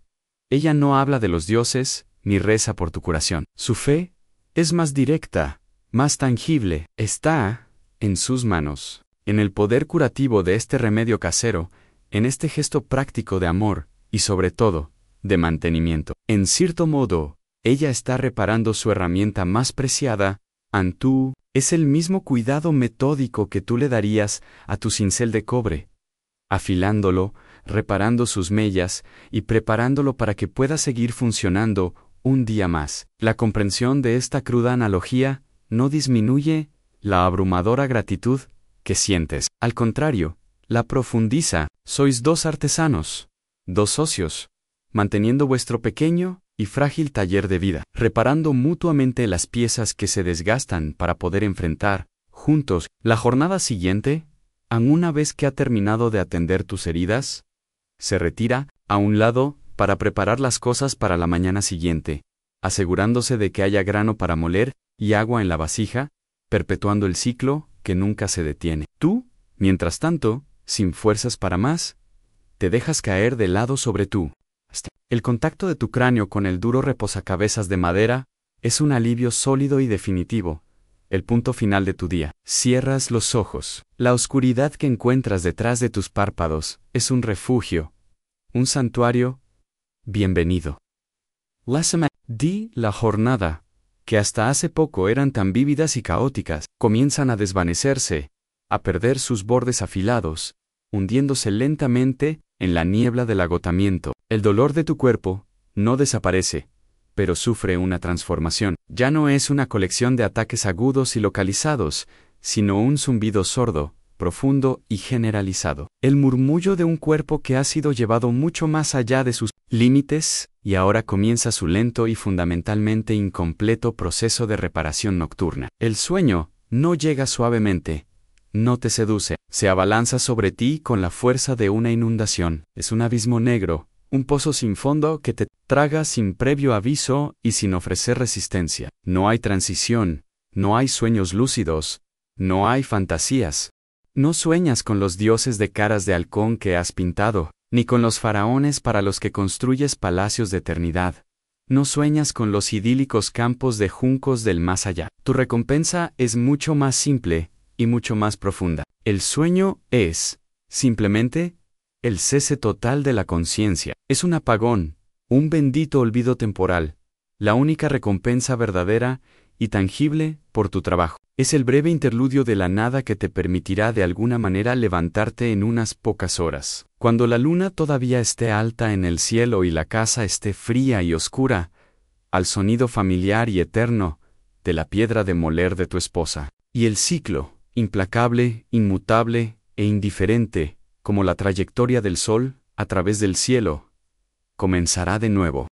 Ella no habla de los dioses, ni reza por tu curación. Su fe es más directa, más tangible. Está en sus manos, en el poder curativo de este remedio casero, en este gesto práctico de amor y sobre todo, de mantenimiento. En cierto modo, ella está reparando su herramienta más preciada, Antú, es el mismo cuidado metódico que tú le darías a tu cincel de cobre, afilándolo, reparando sus mellas y preparándolo para que pueda seguir funcionando un día más. La comprensión de esta cruda analogía no disminuye la abrumadora gratitud que sientes. Al contrario, la profundiza. Sois dos artesanos, dos socios, manteniendo vuestro pequeño y frágil taller de vida, reparando mutuamente las piezas que se desgastan para poder enfrentar, juntos, la jornada siguiente. Aun una vez que ha terminado de atender tus heridas, se retira a un lado para preparar las cosas para la mañana siguiente, asegurándose de que haya grano para moler y agua en la vasija, perpetuando el ciclo que nunca se detiene. Tú, mientras tanto, sin fuerzas para más, te dejas caer de lado sobre tú. El contacto de tu cráneo con el duro reposacabezas de madera es un alivio sólido y definitivo. El punto final de tu día. Cierras los ojos. La oscuridad que encuentras detrás de tus párpados es un refugio, un santuario. Bienvenido. La jornada, que hasta hace poco eran tan vívidas y caóticas, comienzan a desvanecerse, a perder sus bordes afilados, hundiéndose lentamente en la niebla del agotamiento. El dolor de tu cuerpo no desaparece, pero sufre una transformación. Ya no es una colección de ataques agudos y localizados, sino un zumbido sordo, profundo y generalizado. El murmullo de un cuerpo que ha sido llevado mucho más allá de sus límites, y ahora comienza su lento y fundamentalmente incompleto proceso de reparación nocturna. El sueño no llega suavemente, no te seduce, se abalanza sobre ti con la fuerza de una inundación. Es un abismo negro, un pozo sin fondo que te traga sin previo aviso y sin ofrecer resistencia. No hay transición, no hay sueños lúcidos, no hay fantasías. No sueñas con los dioses de caras de halcón que has pintado, ni con los faraones para los que construyes palacios de eternidad. No sueñas con los idílicos campos de juncos del más allá. Tu recompensa es mucho más simple y mucho más profunda. El sueño es, simplemente, el cese total de la conciencia. Es un apagón, un bendito olvido temporal, la única recompensa verdadera y tangible por tu trabajo. Es el breve interludio de la nada que te permitirá de alguna manera levantarte en unas pocas horas. Cuando la luna todavía esté alta en el cielo y la casa esté fría y oscura, al sonido familiar y eterno de la piedra de moler de tu esposa. Y el ciclo, implacable, inmutable e indiferente, como la trayectoria del sol a través del cielo, comenzará de nuevo.